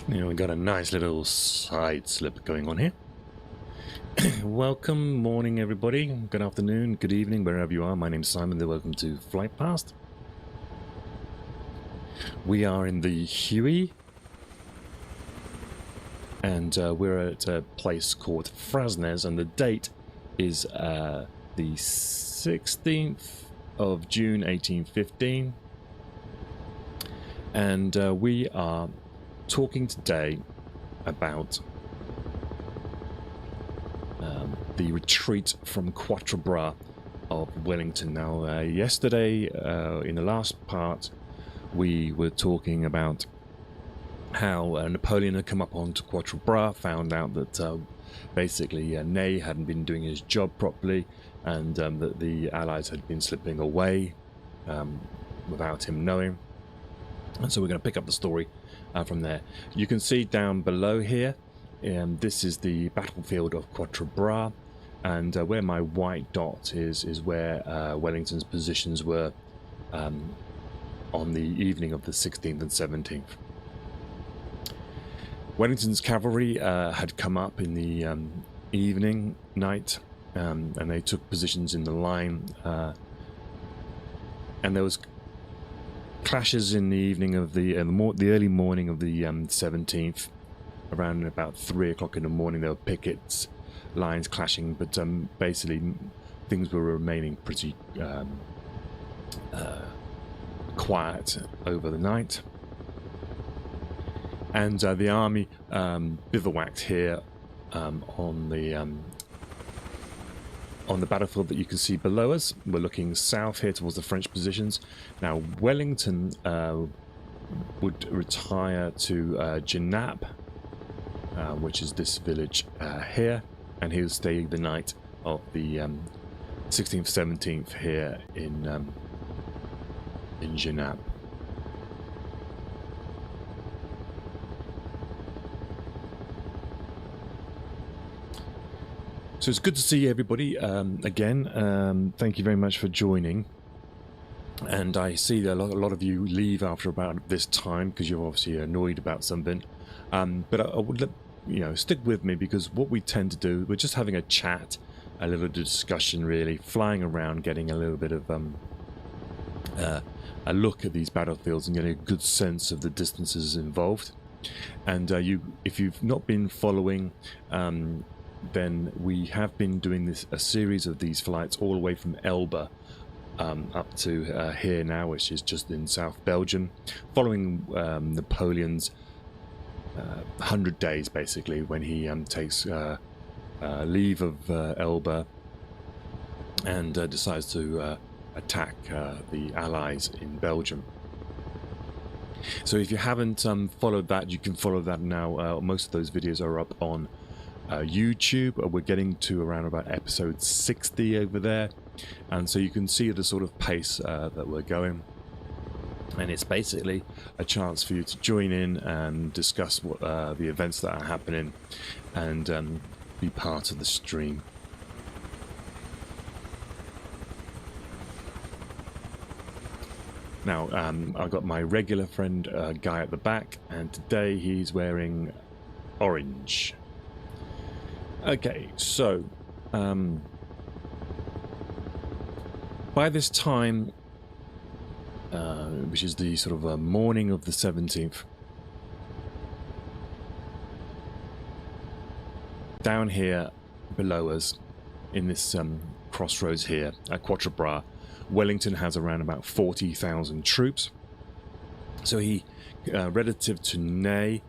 You know, we got a nice little side slip going on here. Welcome, morning everybody, good afternoon, good evening, wherever you are. My name's Simon, and welcome to Flight Past. We are in the Huey, and we're at a place called Frasnes, and the date is the 16th of June 1815, and we are talking today about the retreat from Quatre Bras of Wellington. Now, yesterday, in the last part, we were talking about how Napoleon had come up onto Quatre Bras, found out that basically Ney hadn't been doing his job properly, and that the Allies had been slipping away without him knowing. And so we're going to pick up the story from there. You can see down below here, this is the battlefield of Quatre Bras, and where my white dot is where Wellington's positions were on the evening of the 16th and 17th. Wellington's cavalry had come up in the night, and they took positions in the line, and there was clashes in the evening of the early morning of the 17th. Around about 3 o'clock in the morning, there were pickets, lines clashing, but basically things were remaining pretty quiet over the night. And the army bivouacked here on the battlefield that you can see below us. We're looking south here towards the French positions. Now, Wellington would retire to Genappe, which is this village here, and he'll stay the night of the 16th, 17th here in Genappe. So it's good to see everybody again. Thank you very much for joining. And I see that a lot of you leave after about this time because you're obviously annoyed about something. But I would stick with me, because what we tend to do, we're just having a chat, a little discussion really, flying around, getting a little bit of a look at these battlefields and getting a good sense of the distances involved. And if you've not been following, then we have been doing a series of these flights all the way from Elba up to here now, which is just in South Belgium, following Napoleon's 100 days, basically, when he takes leave of Elba and decides to attack the Allies in Belgium. So if you haven't followed that, you can follow that now. Most of those videos are up on YouTube. We're getting to around about episode 60 over there, and so you can see the sort of pace that we're going. And it's basically a chance for you to join in and discuss what the events that are happening, and be part of the stream. Now, I've got my regular friend Guy at the back, and today he's wearing orange. Okay, so by this time, which is the sort of morning of the 17th, down here below us in this crossroads here at Quatre Bras, Wellington has around about 40,000 troops. So he, relative to Ney,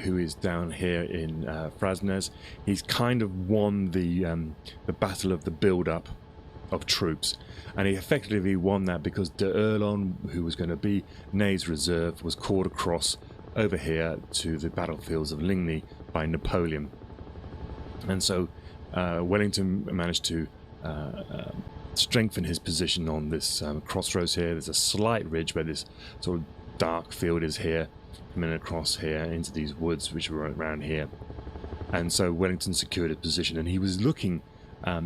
who is down here in Frasnes, he's kind of won the battle of the build-up of troops, and he effectively won that because de Erlon, who was going to be Ney's reserve, was called across over here to the battlefields of Ligny by Napoleon. And so Wellington managed to strengthen his position on this crossroads here. There's a slight ridge where this sort of dark field is here, coming across here into these woods which were around here. And so Wellington secured a position, and he was looking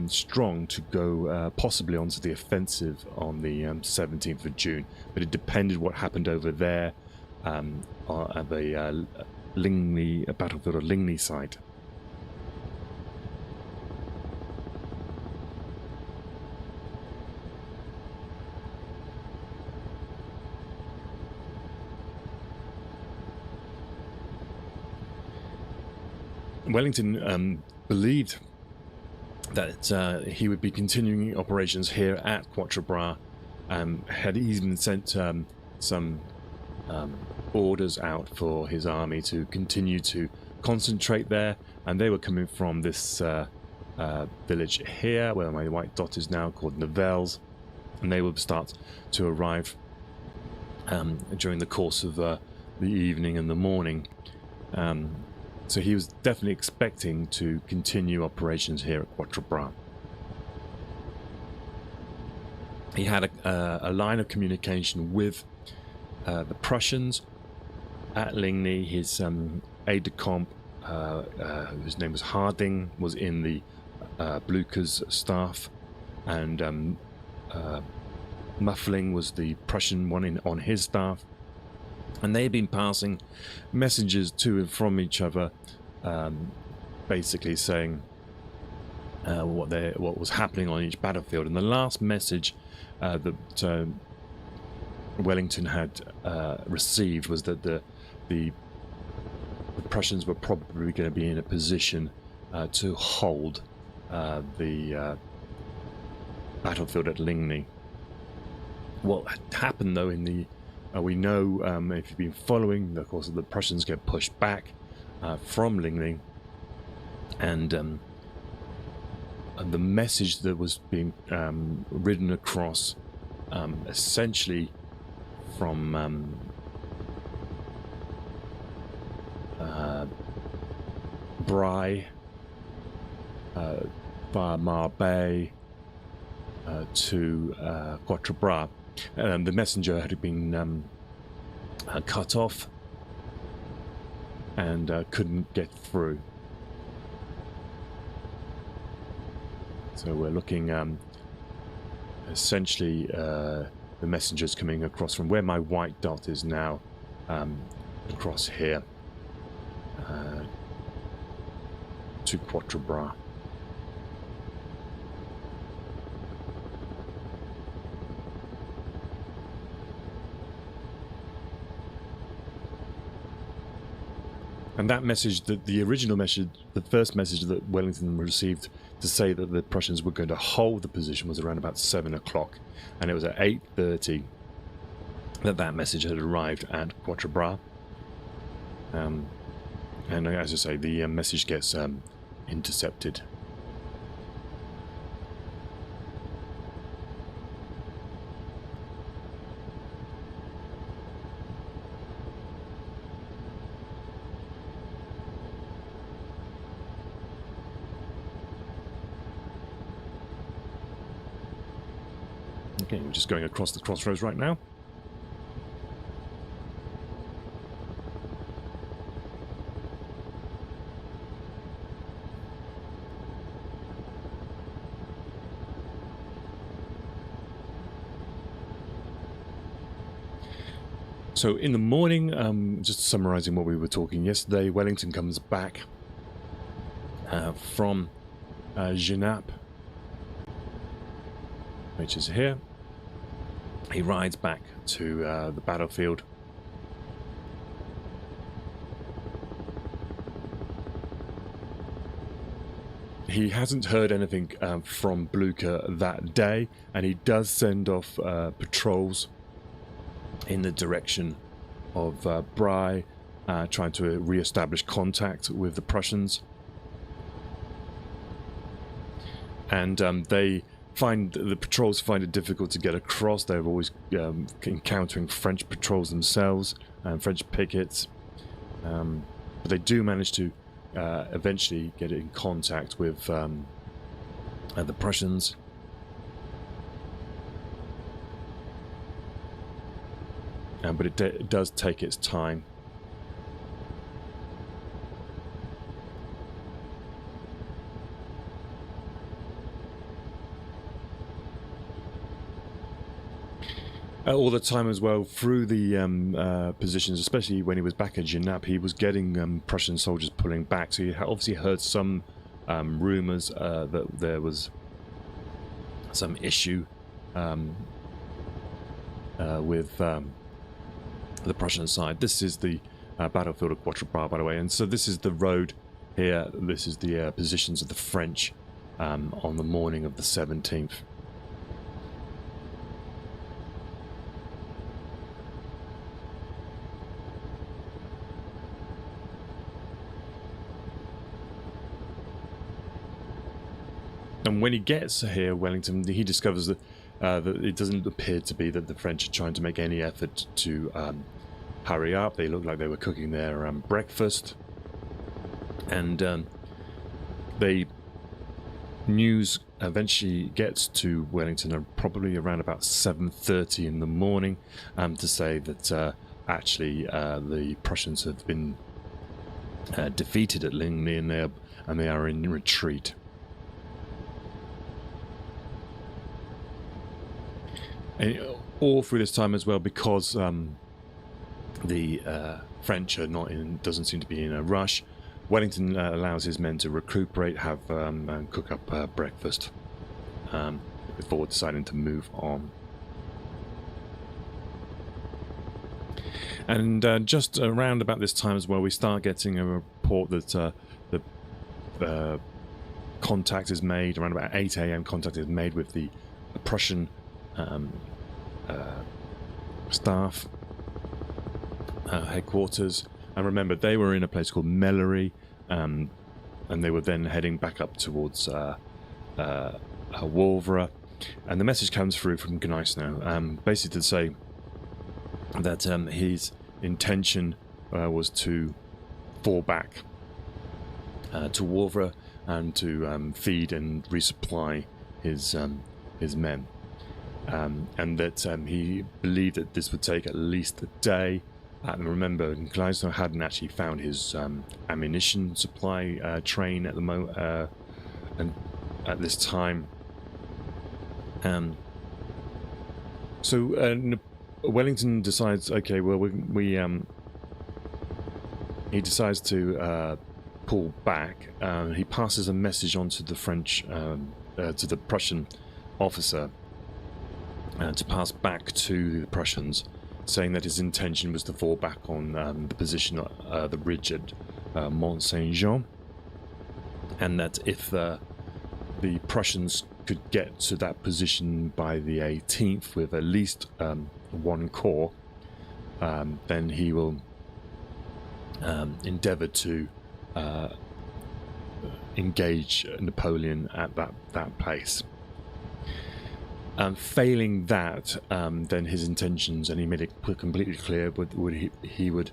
strong to go possibly onto the offensive on the 17th of June, but it depended what happened over there at the Ligny, battlefield of Ligny site. Wellington believed that he would be continuing operations here at Quatre Bras. Had even sent some orders out for his army to continue to concentrate there, and they were coming from this village here, where my white dot is now, called Nivelles, and they will start to arrive during the course of the evening and the morning. So he was definitely expecting to continue operations here at Quatre Bras. He had a line of communication with the Prussians at Ligny. His aide-de-camp, whose name was Harding, was in the Blücher's staff, and Muffling was the Prussian one on his staff. And they had been passing messages to and from each other, basically saying what was happening on each battlefield. And the last message that Wellington had received was that the Prussians were probably going to be in a position to hold the battlefield at Ligny. What had happened, though, in the we know, if you've been following, of course, the Prussians get pushed back from Ligny, and the message that was being ridden across, essentially from Bry via Marbais to Quatre Bras. The messenger had been cut off and couldn't get through. So we're looking essentially the messengers coming across from where my white dot is now, across here to Quatre Bras. And that message, the original message, the first message that Wellington received to say that the Prussians were going to hold the position, was around about 7 o'clock. And it was at 8:30 that message had arrived at Quatre Bras. And as I say, the message gets intercepted. Okay, we're just going across the crossroads right now. So in the morning, just summarizing what we were talking yesterday, Wellington comes back from Genappe, which is here. He rides back to the battlefield. He hasn't heard anything from Blücher that day, and he does send off patrols in the direction of Bry, trying to re-establish contact with the Prussians. And the patrols find it difficult to get across. They're always encountering French patrols themselves and French pickets, but they do manage to eventually get in contact with the Prussians. But it does take its time. all the time as well through the positions, especially when he was back at Genappe, he was getting Prussian soldiers pulling back. So he obviously heard some rumours that there was some issue with the Prussian side. This is the battlefield of Quatre Bras, by the way, and so this is the road here. This is the positions of the French on the morning of the 17th. And when he gets here, Wellington, he discovers that it doesn't appear to be that the French are trying to make any effort to hurry up. They look like they were cooking their breakfast. And news eventually gets to Wellington probably around about 7:30 in the morning to say that actually the Prussians have been defeated at Ligny and they are in retreat. And all through this time as well, because the French are doesn't seem to be in a rush, Wellington allows his men to recuperate, have and cook up breakfast before deciding to move on. And just around about this time as well, we start getting a report that the contact is made around about 8 a.m. Contact is made with the Prussian staff headquarters. And remember, they were in a place called Mellery, and they were then heading back up towards Wavre. And the message comes through from Genappe now, basically to say that his intention was to fall back to Wavre and to feed and resupply his men. And that he believed that this would take at least a day. And remember, Genappe hadn't actually found his ammunition supply train at the moment, and at this time. So Wellington decides, okay, well, he decides to pull back. He passes a message on to the French, to the Prussian officer, to pass back to the Prussians, saying that his intention was to fall back on the position, the ridge at Mont St Jean, and that if the Prussians could get to that position by the 18th with at least one corps, then he will endeavour to engage Napoleon at that place. Failing that, then his intentions, and he made it completely clear, he would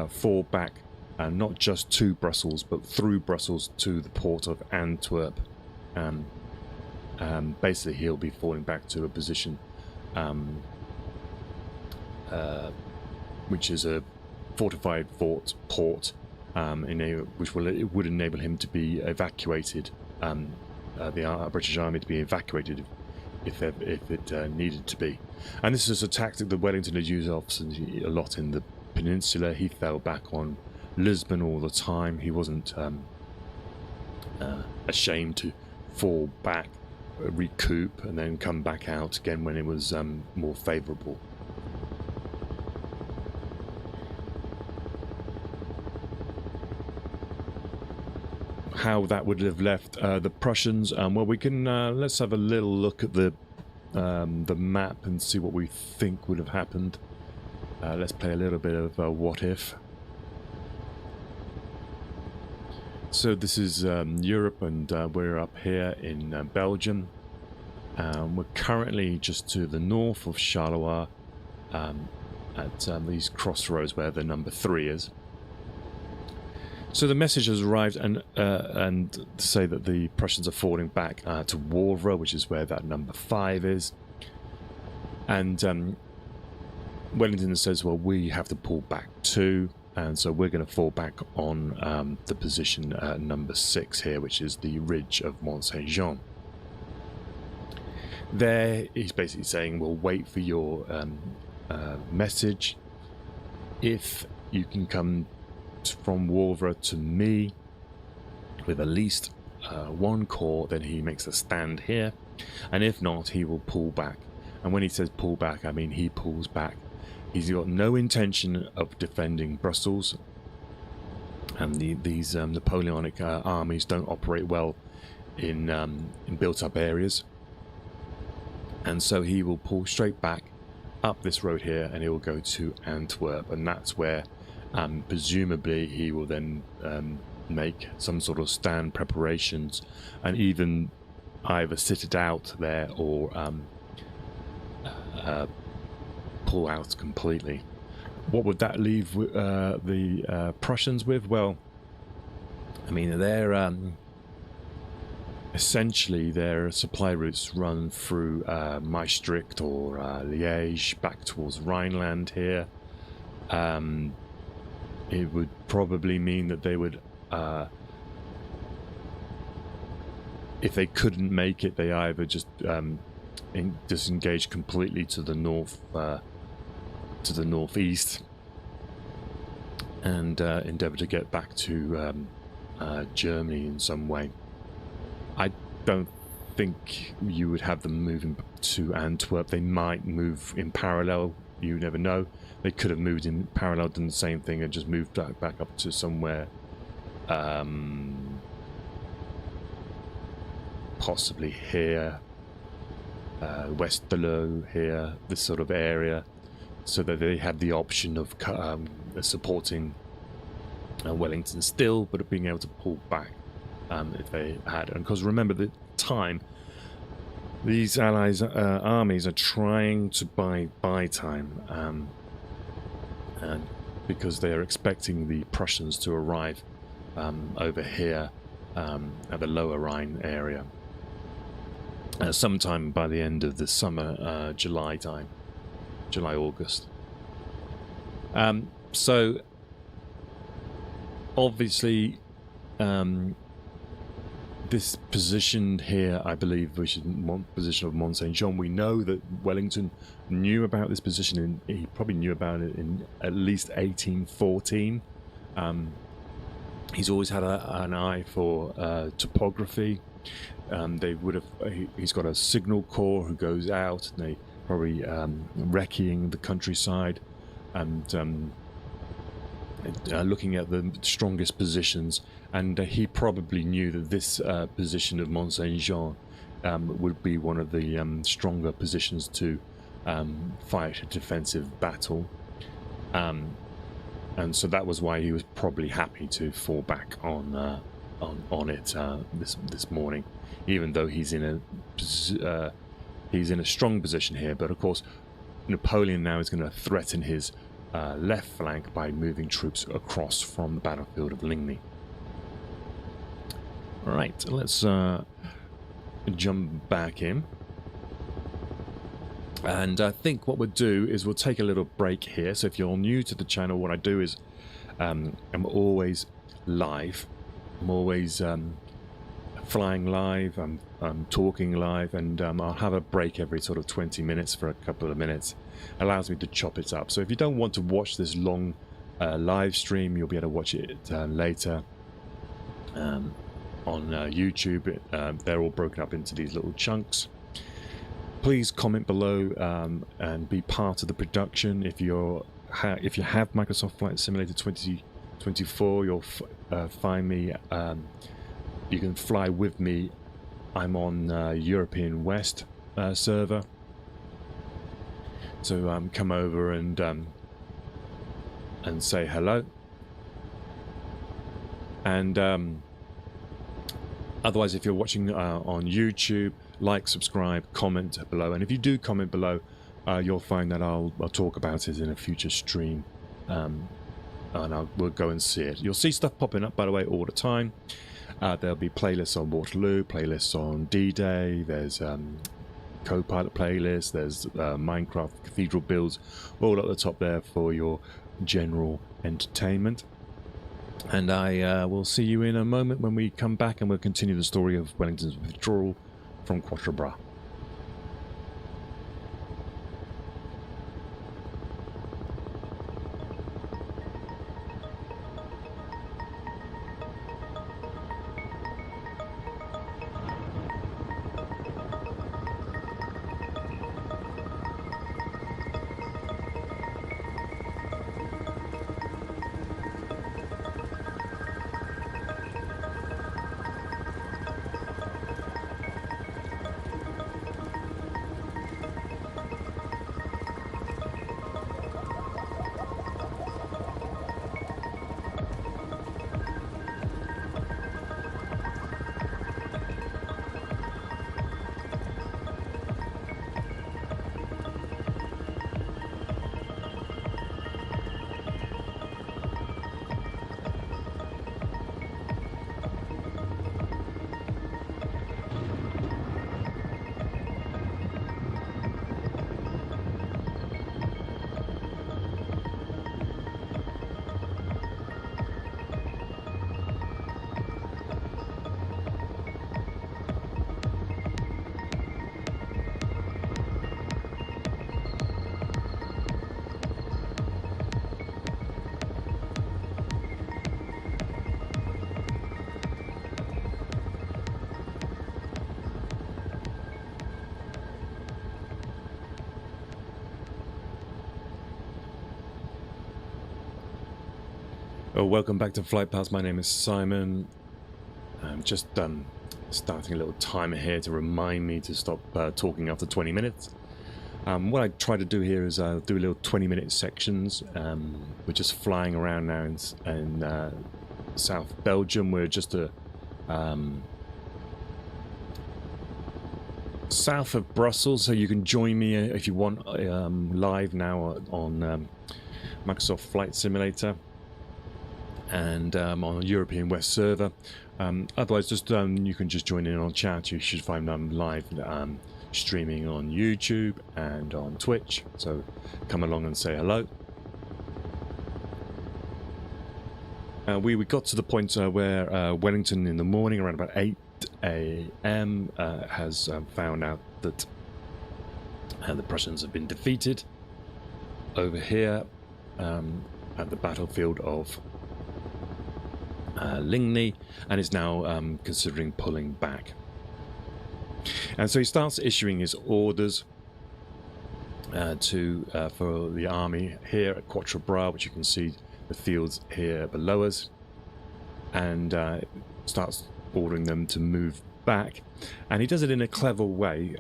fall back not just to Brussels, but through Brussels to the port of Antwerp. Basically, he'll be falling back to a position which is a fortified port, which would enable him to be evacuated, the British Army to be evacuated if it needed to be. And this is a tactic that Wellington had used a lot in the peninsula. He fell back on Lisbon all the time. He wasn't ashamed to fall back, recoup, and then come back out again when it was more favourable. How that would have left the Prussians. Well, we can let's have a little look at the map and see what we think would have happened. Let's play a little bit of what if. So this is Europe, and we're up here in Belgium. We're currently just to the north of Charleroi, at these crossroads where the number 3 is. So the message has arrived, and to say that the Prussians are falling back to Wavre, which is where that number 5 is. And Wellington says, well, we have to pull back too, and so we're going to fall back on the position number 6 here, which is the ridge of Mont St Jean. there he's basically saying, we'll wait for your message. If you can come from Wavre to me with at least one corps, then he makes a stand here, and if not, he will pull back. And when he says pull back, I mean he pulls back. He's got no intention of defending Brussels, and these Napoleonic armies don't operate well in built-up areas, and so he will pull straight back up this road here, and he will go to Antwerp, and that's where presumably he will then make some sort of stand preparations, and even either sit it out there or pull out completely. What would that leave the Prussians with? Well, I mean, they're essentially their supply routes run through Maastricht or Liège back towards Rhineland here. It would probably mean that they would, if they couldn't make it, they either just disengage completely to the north, to the northeast, and endeavour to get back to Germany in some way. I don't think you would have them moving to Antwerp. They might move in parallel. You never know. They could have moved in parallel, done the same thing, and just moved back up to somewhere, possibly here, Westerlo here, this sort of area, so that they had the option of supporting Wellington still, but being able to pull back if they had. And because remember, the time, these Allies armies are trying to buy time, and because they are expecting the Prussians to arrive over here at the Lower Rhine area sometime by the end of the summer, July time, July-August. So obviously this position here, I believe, which is position of Mont St Jean, we know that Wellington knew about this position, and he probably knew about it in at least 1814. He's always had an eye for topography. They would have. He's got a signal corps who goes out, and they probably recceing the countryside and looking at the strongest positions. And he probably knew that this position of Mont St Jean would be one of the stronger positions to fight a defensive battle. And so that was why he was probably happy to fall back on it this morning, even though he's in a strong position here. But of course, Napoleon now is going to threaten his left flank by moving troops across from the battlefield of Ligny. All right, let's jump back in. And I think what we'll do is we'll take a little break here. So if you're new to the channel, what I do is I'm always live. I'm always flying live. I'm talking live, and I'll have a break every sort of 20 minutes for a couple of minutes. Allows me to chop it up. So if you don't want to watch this long live stream, you'll be able to watch it later on YouTube. They're all broken up into these little chunks. Please comment below and be part of the production. If you have Microsoft Flight Simulator 2024, you'll find me. You can fly with me. I'm on European West server, so come over and say hello. And otherwise, if you're watching on YouTube, like, subscribe, comment below. And if you do comment below, you'll find that I'll talk about it in a future stream, and we'll go and see it. You'll see stuff popping up, by the way, all the time. There'll be playlists on Waterloo, playlists on D-Day. There's co-pilot playlists. There's Minecraft cathedral builds, all at the top there for your general entertainment. And I will see you in a moment when we come back, and we'll continue the story of Wellington's withdrawal from Quatre Bras. Oh, welcome back to Flight Paths. My name is Simon. I'm just starting a little timer here to remind me to stop talking after 20 minutes. What I try to do here is do a little 20-minute sections. We're just flying around now in South Belgium. We're just south of Brussels, so you can join me if you want live now on Microsoft Flight Simulator and on a European West server. Otherwise, just you can just join in on chat. You should find I'm live streaming on YouTube and on Twitch, so come along and say hello. We got to the point where Wellington in the morning around about 8 a.m. Has found out that the Prussians have been defeated over here at the battlefield of Ligny, and is now considering pulling back. And so he starts issuing his orders for the army here at Quatre Bras, which you can see the fields here below us, and starts ordering them to move back. And he does it in a clever way.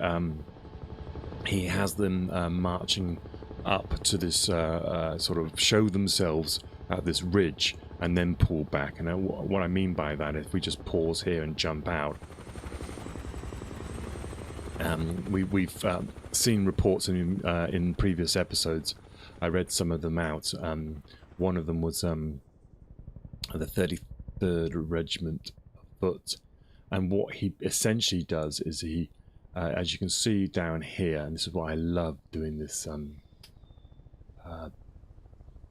He has them marching up to this sort of show themselves at this ridge and then pull back. And what I mean by that, if we just pause here and jump out, we've seen reports in previous episodes. I read some of them out. One of them was the 33rd Regiment Foot, and what he essentially does is he, as you can see down here, and this is why I love doing this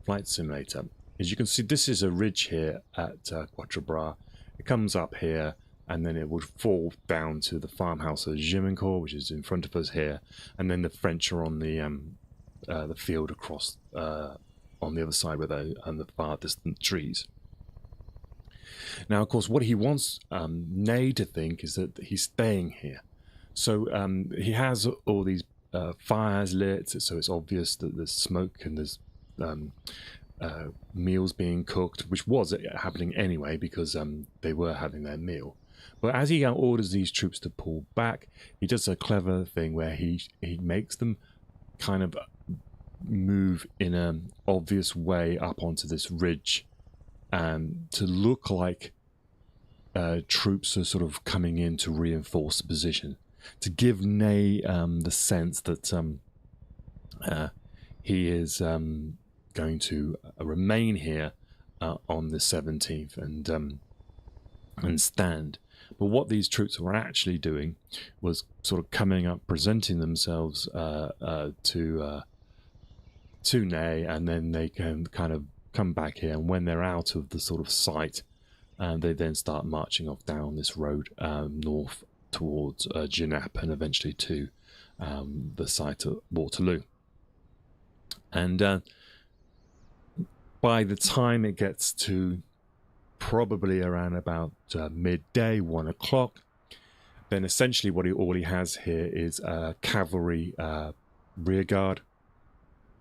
flight simulator, as you can see, this is a ridge here at Quatre Bras. It comes up here, and then it would fall down to the farmhouse of Genappe, which is in front of us here, and then the French are on the field across on the other side with the far distant trees. Now, of course, what he wants Ney to think is that he's staying here. So he has all these fires lit, so it's obvious that there's smoke and there's meals being cooked, which was happening anyway because they were having their meal. But as he orders these troops to pull back, he does a clever thing where he makes them kind of move in an obvious way up onto this ridge, to look like troops are sort of coming in to reinforce the position, to give Ney the sense that he is going to remain here on the 17th and stand. But what these troops were actually doing was sort of coming up, presenting themselves to Ney, and then they can kind of come back here, and when they're out of the sort of sight, they then start marching off down this road north towards Genappe and eventually to the site of Waterloo. And by the time it gets to probably around about midday, 1 o'clock, then essentially all he has here is a cavalry rearguard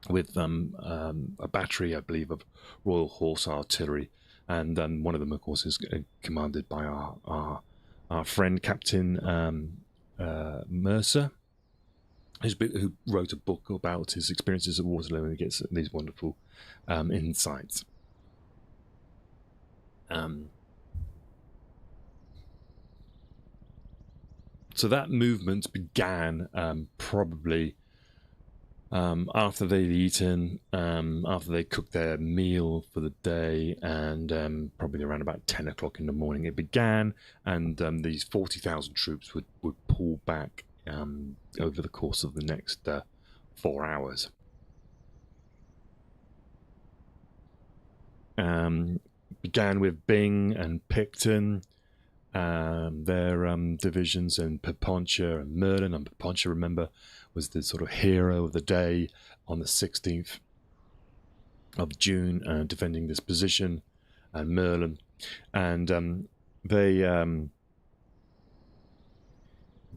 with a battery, I believe, of Royal Horse Artillery, and one of them, of course, is commanded by our friend Captain Mercer, who wrote a book about his experiences at Waterloo, and he gets these wonderful insights. So that movement began probably after they'd eaten, after they cooked their meal for the day, and probably around about 10 o'clock in the morning it began, and these 40,000 troops would pull back over the course of the next 4 hours. Began with Byng and Picton, their divisions, and Paponcha and Merlin. And Paponcha, remember, was the sort of hero of the day on the 16th of June, defending this position, and Merlin. And they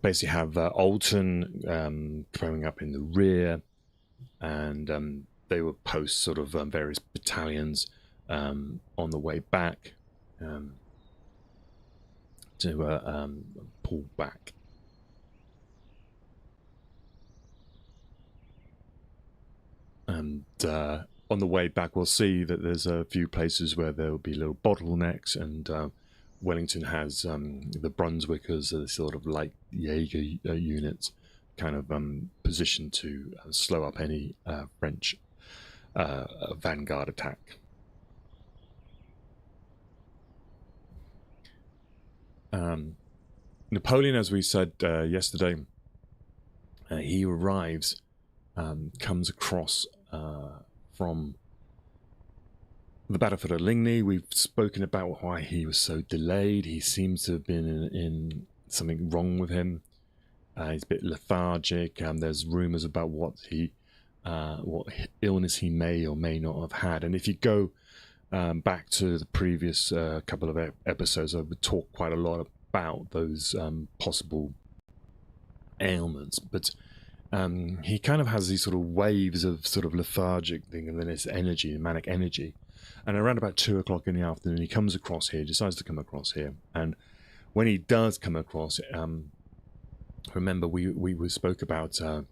basically have Alton throwing up in the rear, and they would post sort of various battalions on the way back to pull back. And on the way back, we'll see that there's a few places where there will be little bottlenecks, and Wellington has the Brunswickers, the sort of light Jaeger units, kind of positioned to slow up any French vanguard attack. Napoleon, as we said yesterday, he arrives, comes across from the battlefield of Ligny. We've spoken about why he was so delayed. He seems to have been in something wrong with him. He's a bit lethargic. There's rumours about what illness he may or may not have had. And if you go back to the previous couple of episodes, I would talk quite a lot about those possible ailments. But he kind of has these sort of waves of sort of lethargic thing, and then it's energy, manic energy. And around about 2 o'clock in the afternoon, he comes across here, decides to come across here. And when he does come across, remember we spoke about, I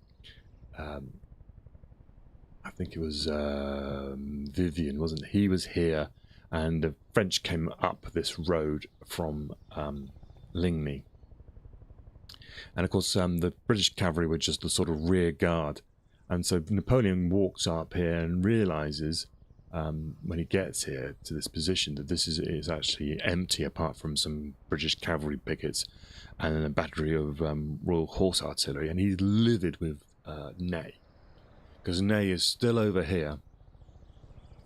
think it was Vivian, wasn't it? He was here, and the French came up this road from Ligny. And of course, the British cavalry were just the sort of rear guard. And so Napoleon walks up here and realizes, when he gets here to this position, that this is actually empty apart from some British cavalry pickets and a battery of Royal Horse Artillery. And he's livid with Ney, because Ney is still over here,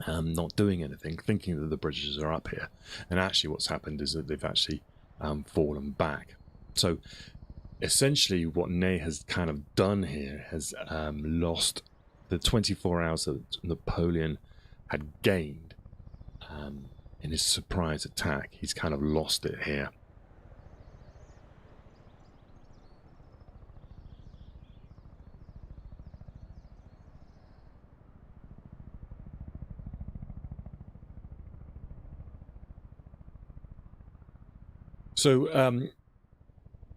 not doing anything, thinking that the British are up here. And actually what's happened is that they've actually fallen back. So essentially what Ney has kind of done here has lost the 24 hours that Napoleon had gained in his surprise attack. He's kind of lost it here. So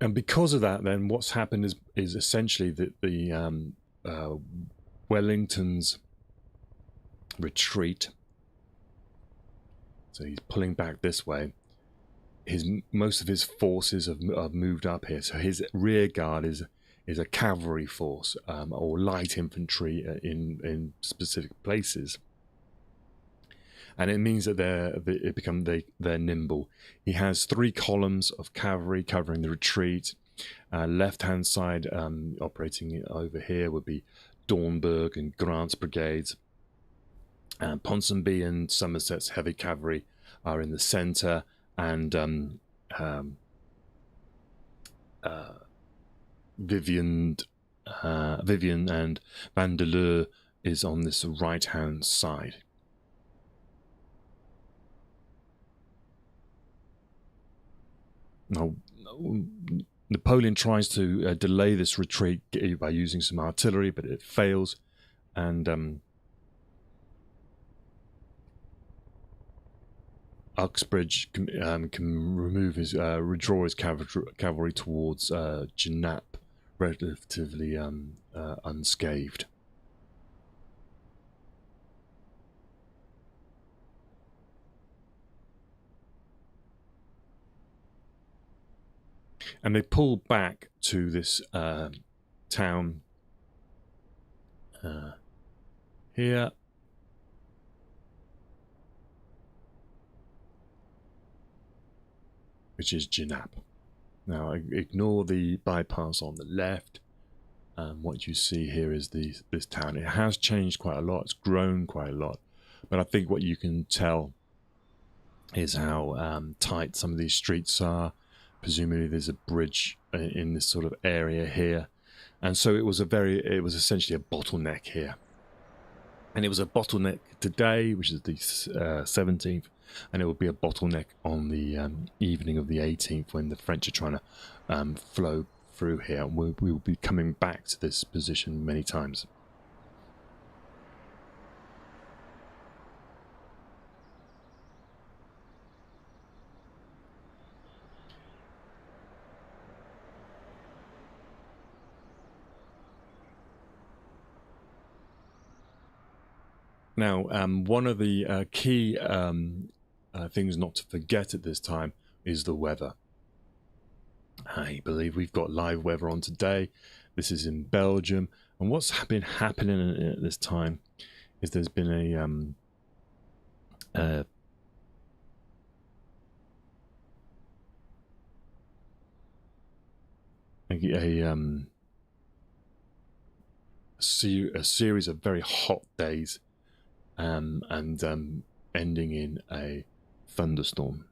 and because of that, then what's happened is essentially that the Wellington's retreat. So he's pulling back this way. Most of his forces have moved up here. So his rear guard is a cavalry force or light infantry in specific places. And it means that they're nimble. He has 3 columns of cavalry covering the retreat. Left-hand side, operating over here, would be Dornberg and Grant's brigades. Ponsonby and Somerset's heavy cavalry are in the centre, and Vivian and Vandeleur is on this right-hand side. Now, Napoleon tries to delay this retreat by using some artillery, but it fails, and Uxbridge can remove his withdraw his cavalry towards Genappe relatively unscathed. And they pull back to this town here. Which is Genappe. Now, ignore the bypass on the left. What you see here is this town. It has changed quite a lot. It's grown quite a lot. But I think what you can tell is how tight some of these streets are. Presumably there's a bridge in this sort of area here. And so it was essentially a bottleneck here. And it was a bottleneck today, which is the 17th. And it will be a bottleneck on the evening of the 18th when the French are trying to flow through here. We will be coming back to this position many times. Now, one of the key things not to forget at this time is the weather. I believe we've got live weather on today. This is in Belgium, and what's been happening at this time is there's been a series of very hot days, and ending in a thunderstorm.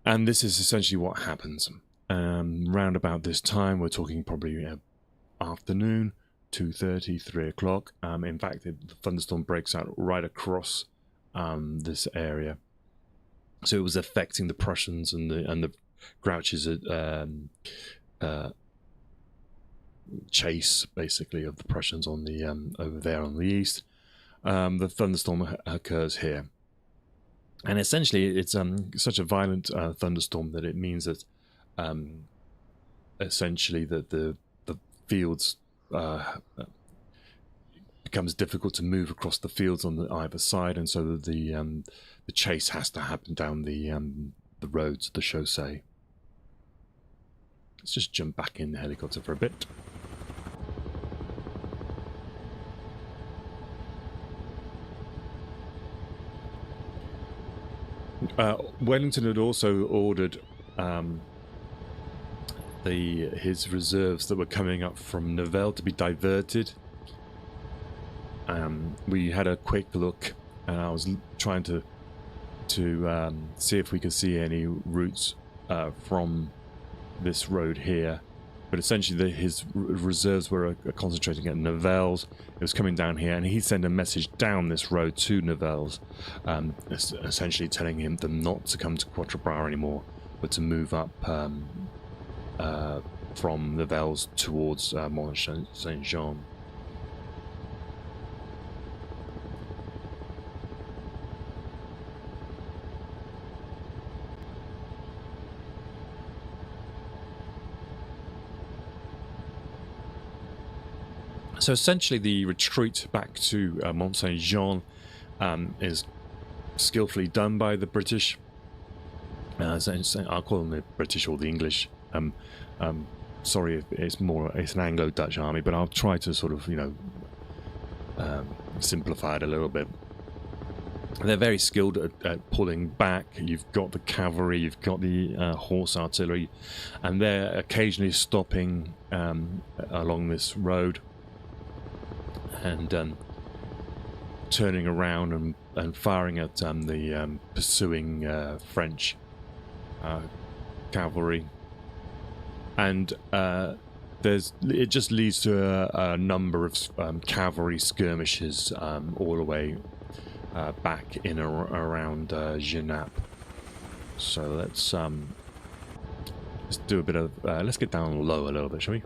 And this is essentially what happens. Round about this time, we're talking probably afternoon, 2:30, 3 o'clock. In fact, the thunderstorm breaks out right across this area. So it was affecting the Prussians and the Grouches chase, basically, of the Prussians on the over there on the east. The thunderstorm occurs here. And essentially, it's such a violent thunderstorm that it means that essentially that the fields becomes difficult to move across the fields on either side, and so the chase has to happen down the roads, the chaussee. Let's just jump back in the helicopter for a bit. Wellington had also ordered his reserves that were coming up from Nivelles to be diverted. We had a quick look, and I was trying to see if we could see any routes from this road here. But essentially, his reserves were concentrating at Nivelles. It was coming down here, and he sent a message down this road to Nivelles, essentially telling them not to come to Quatre Bras anymore, but to move up from Nivelles towards Mont St Jean. So essentially, the retreat back to Mont St Jean is skillfully done by the British. I'll call them the British or the English. Sorry if it's an Anglo-Dutch army, but I'll try to sort of, simplify it a little bit. They're very skilled at pulling back. You've got the cavalry, you've got the horse artillery, and they're occasionally stopping along this road and turning around and firing at the pursuing French cavalry. And it just leads to a number of cavalry skirmishes all the way back in around Genappe. So let's do a bit of let's get down low a little bit, shall we?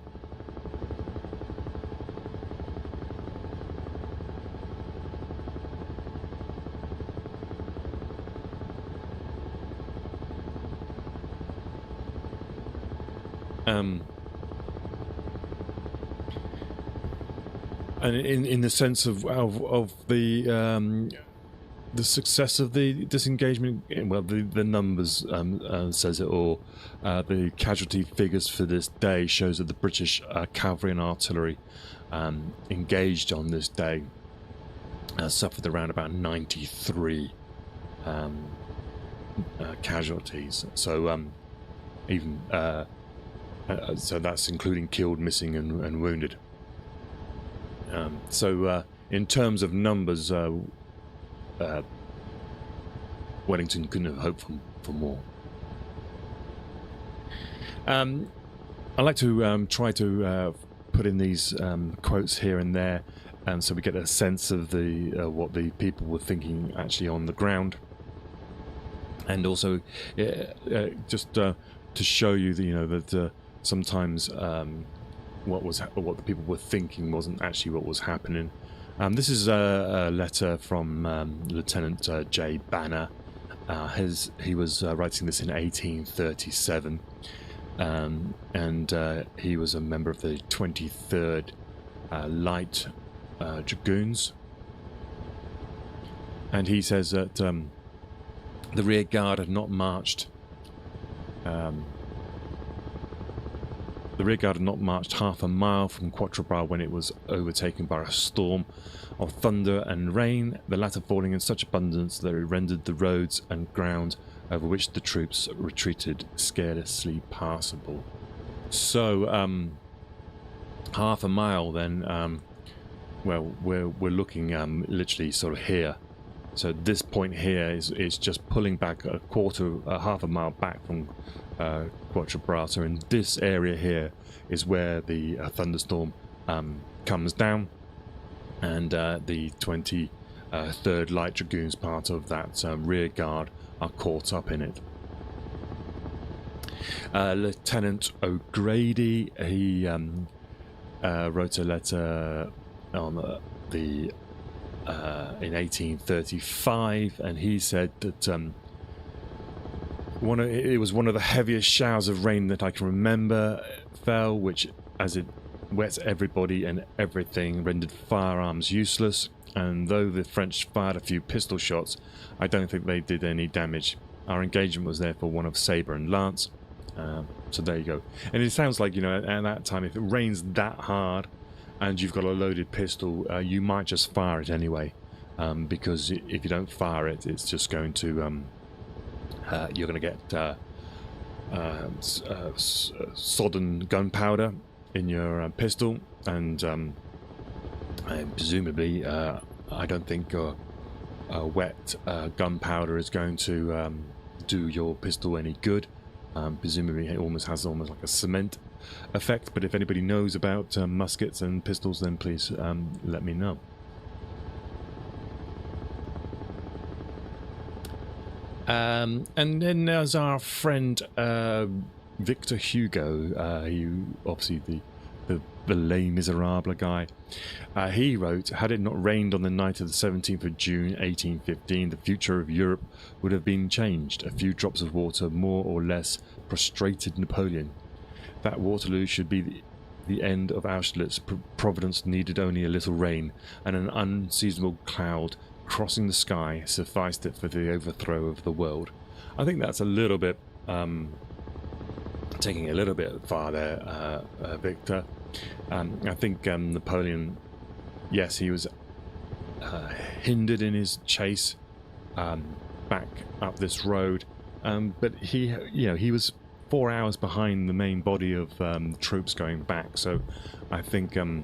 And in the sense of the success of the disengagement, well, the numbers says it all. The casualty figures for this day shows that the British cavalry and artillery engaged on this day suffered around about 93 casualties. So even so that's including killed, missing, and wounded. So in terms of numbers, Wellington couldn't have hoped for more. I like to try to put in these quotes here and there, so we get a sense of what the people were thinking actually on the ground, and also just to show you that sometimes what the people were thinking wasn't actually what was happening. This is a letter from Lieutenant J. Banner. He was writing this in 1837, and he was a member of the 23rd light dragoons. And he says that the rear guard had not marched. The rear guard had not marched half a mile from Quatre Bras when it was overtaken by a storm of thunder and rain, the latter falling in such abundance that it rendered the roads and ground over which the troops retreated scarcely passable. So, half a mile then, well, we're looking literally sort of here. So this point here is just pulling back half a mile back from Quatre Bras. So in this area here is where the thunderstorm comes down, and the 23rd Light Dragoons, part of that rear guard, are caught up in it. Lieutenant O'Grady, he wrote a letter on in 1835, and he said that it was one of the heaviest showers of rain that I can remember fell, which, as it wet everybody and everything, rendered firearms useless, and though the French fired a few pistol shots, I don't think they did any damage. Our engagement was therefore one of sabre and lance. So there you go. And it sounds like, you know, at that time, if it rains that hard and you've got a loaded pistol, you might just fire it anyway, because if you don't fire it, it's just going to you're going to get sodden gunpowder in your pistol, and presumably I don't think wet gunpowder is going to do your pistol any good. Presumably it has almost like a cement effect, but if anybody knows about muskets and pistols, then please let me know. And then there's our friend Victor Hugo, obviously the Les Miserables guy. He wrote, had it not rained on the night of the 17th of June 1815, the future of Europe would have been changed. A few drops of water more or less prostrated Napoleon. That Waterloo should be the end of Austerlitz. Providence needed only a little rain, and an unseasonable cloud crossing the sky sufficed it for the overthrow of the world. I think that's a little bit taking a little bit far there, Victor. I think Napoleon, yes, he was hindered in his chase back up this road, but he was 4 hours behind the main body of troops going back. So I think that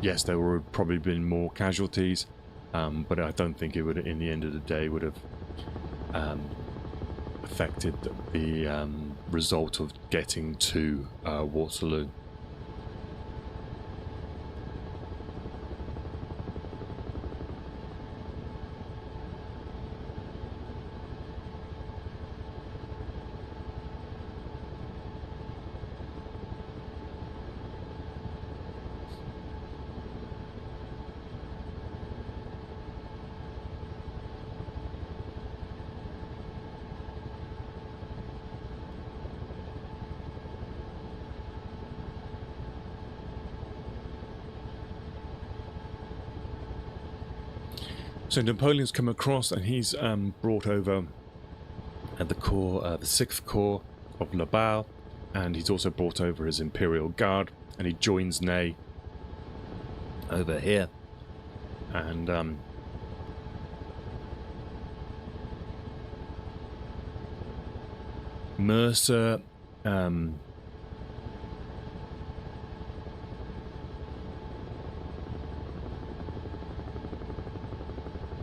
yes, there would have probably been more casualties, but I don't think it would, in the end of the day, would have affected the result of getting to Waterloo. So Napoleon's come across, and he's brought over the 6th Corps of Laval, and he's also brought over his Imperial Guard, and he joins Ney over here. And Mercer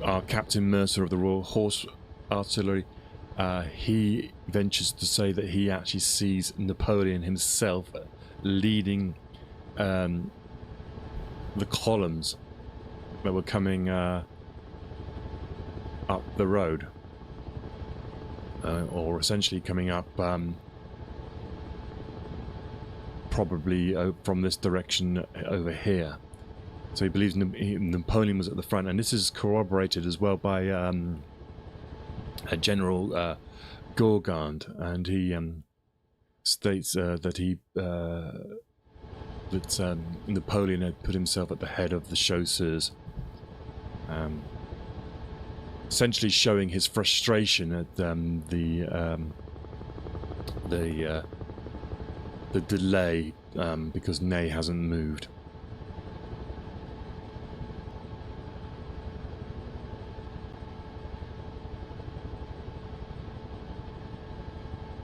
our Captain Mercer of the Royal Horse Artillery, he ventures to say that he actually sees Napoleon himself leading the columns that were coming up the road, or essentially coming up probably from this direction over here. So he believes Napoleon was at the front, and this is corroborated as well by General Gourgand, and he states that he that Napoleon had put himself at the head of the chasseurs, essentially showing his frustration at the delay because Ney hasn't moved.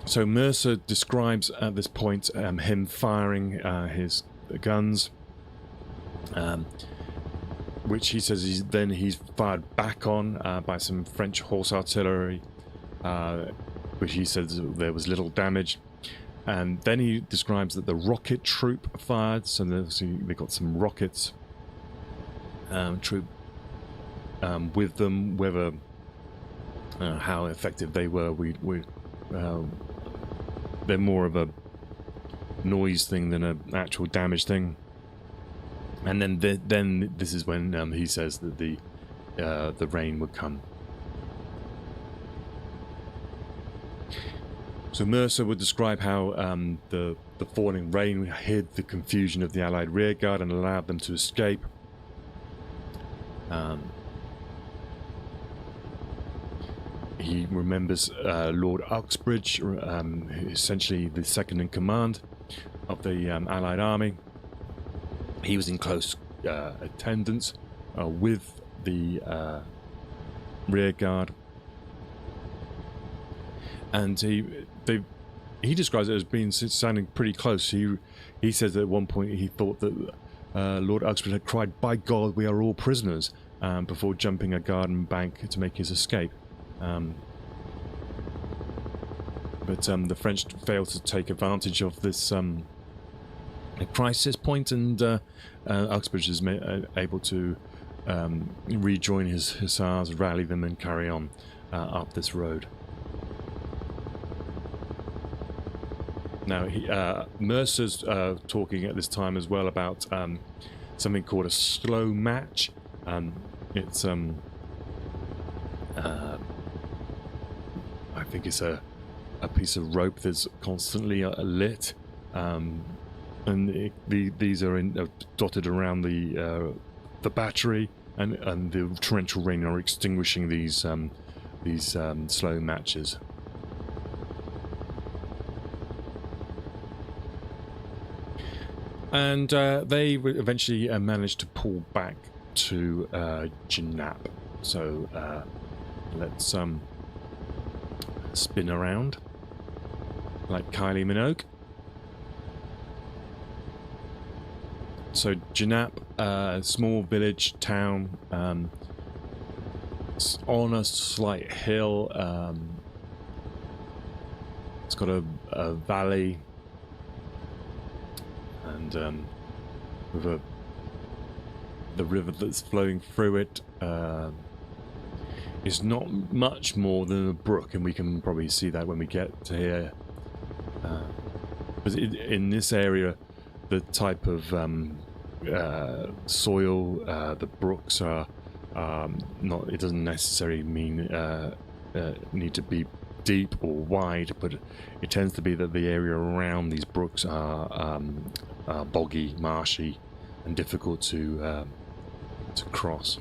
So Mercer describes at this point him firing his guns, which he says he's fired back on by some French horse artillery, which he says there was little damage. And then he describes that the rocket troop fired, so they got some rockets troop with them. Whether how effective they were, they're more of a noise thing than an actual damage thing. And then this is when he says that the rain would come. So Mercer would describe how the falling rain hid the confusion of the Allied rearguard and allowed them to escape. He remembers Lord Uxbridge, essentially the second in command of the Allied army. He was in close attendance with the rearguard, and he describes it as being sounding pretty close. He says that at one point he thought that Lord Uxbridge had cried, "By God, we are all prisoners," before jumping a garden bank to make his escape. But the French failed to take advantage of this crisis point, and Uxbridge is able to rejoin his hussars, rally them, and carry on up this road. Now, Mercer's talking at this time as well about something called a slow match. It's I think it's a piece of rope that's constantly lit, and these are dotted around the battery, and the torrential rain are extinguishing these slow matches. And they eventually managed to pull back to Genappe. So let's spin around like Kylie Minogue. So Genappe, small village town, it's on a slight hill. It's got a valley, and with the river that's flowing through it. It's not much more than a brook, and we can probably see that when we get to here. But in this area, the type of soil, the brooks are not. It doesn't necessarily mean need to be deep or wide, but it tends to be that the area around these brooks are boggy, marshy, and difficult to cross.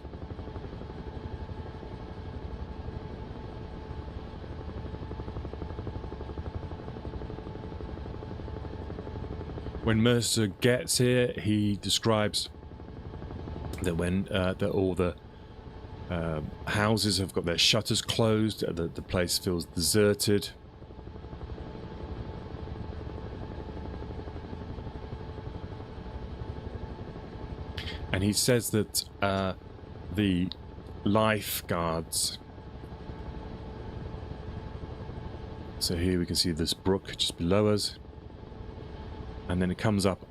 When Mercer gets here, he describes that when that all the houses have got their shutters closed, the place feels deserted. And he says that the lifeguards. So here we can see this brook just below us. And then it comes up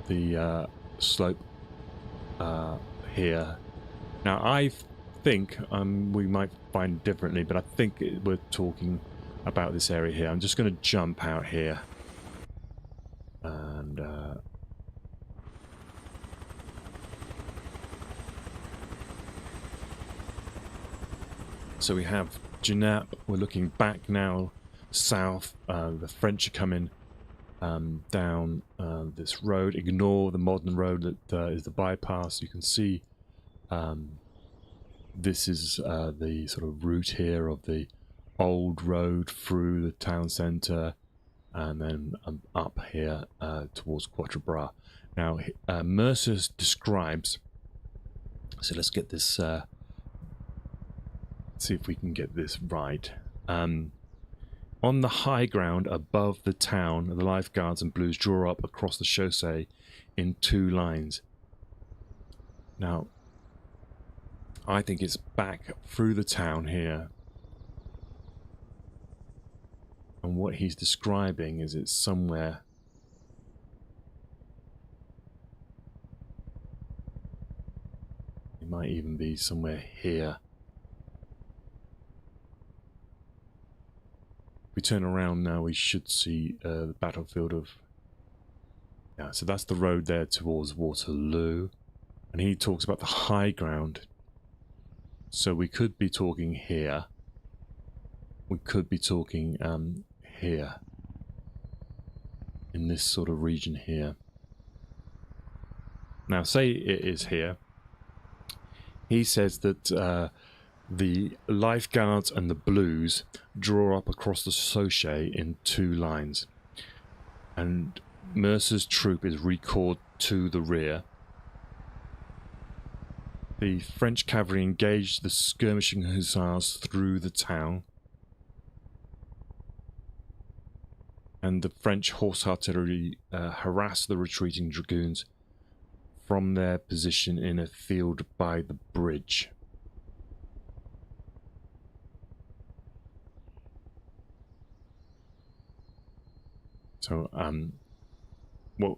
the slope here. Now I think we might find differently, but I think we're talking about this area here. I'm just going to jump out here. And so we have Genappe. We're looking back now south. The French are coming down this road. Ignore the modern road that is the bypass. You can see this is the sort of route here of the old road through the town centre, and then up here towards Quatre Bras. Now, Mercer describes, so let's get this, see if we can get this right. On the high ground above the town, the lifeguards and blues draw up across the chaussee in 2 lines. Now, I think it's back through the town here. And what he's describing is it's somewhere it might even be somewhere here. If we turn around now, we should see the battlefield of... Yeah, so that's the road there towards Waterloo. And he talks about the high ground. So we could be talking here. We could be talking here. In this sort of region here. Now, say it is here. He says that the lifeguards and the blues draw up across the chaussee in 2 lines. And Mercer's troop is recalled to the rear. The French cavalry engaged the skirmishing hussars through the town. And the French horse artillery harassed the retreating dragoons from their position in a field by the bridge. So, what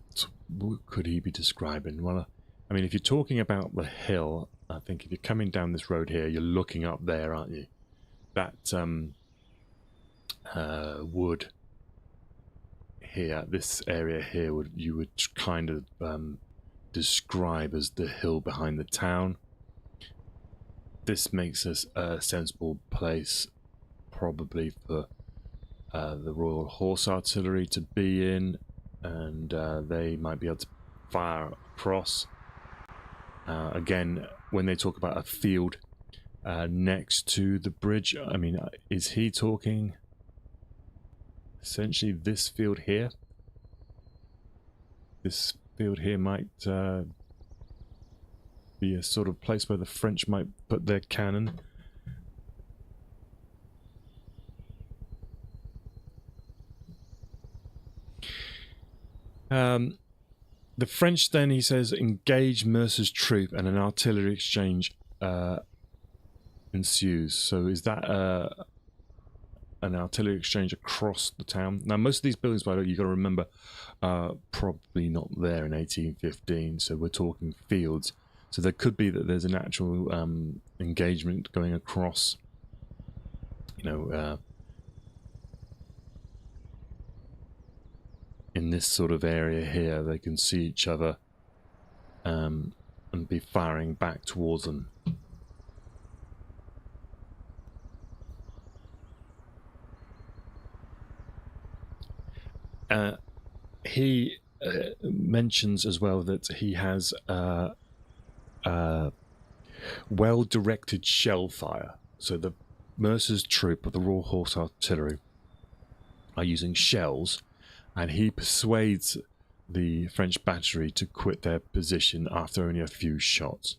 could he be describing? Well, I mean, if you're talking about the hill, I think if you're coming down this road here, you're looking up there, aren't you? That wood here, this area here, you would kind of describe as the hill behind the town. This makes us a sensible place, probably for the Royal Horse Artillery to be in, and they might be able to fire across. Again, when they talk about a field next to the bridge, I mean, is he talking essentially this field here? This field here might be a sort of place where the French might put their cannon. The French then, he says, engage Mercer's troop and an artillery exchange ensues. So is that an artillery exchange across the town? Now, most of these buildings, by the way, you've got to remember, probably not there in 1815. So we're talking fields. So there could be that there's an actual engagement going across, you know, in this sort of area here. They can see each other and be firing back towards them. He mentions as well that he has well-directed shell fire. So the Mercer's troop of the Royal Horse Artillery are using shells, and he persuades the French battery to quit their position after only a few shots.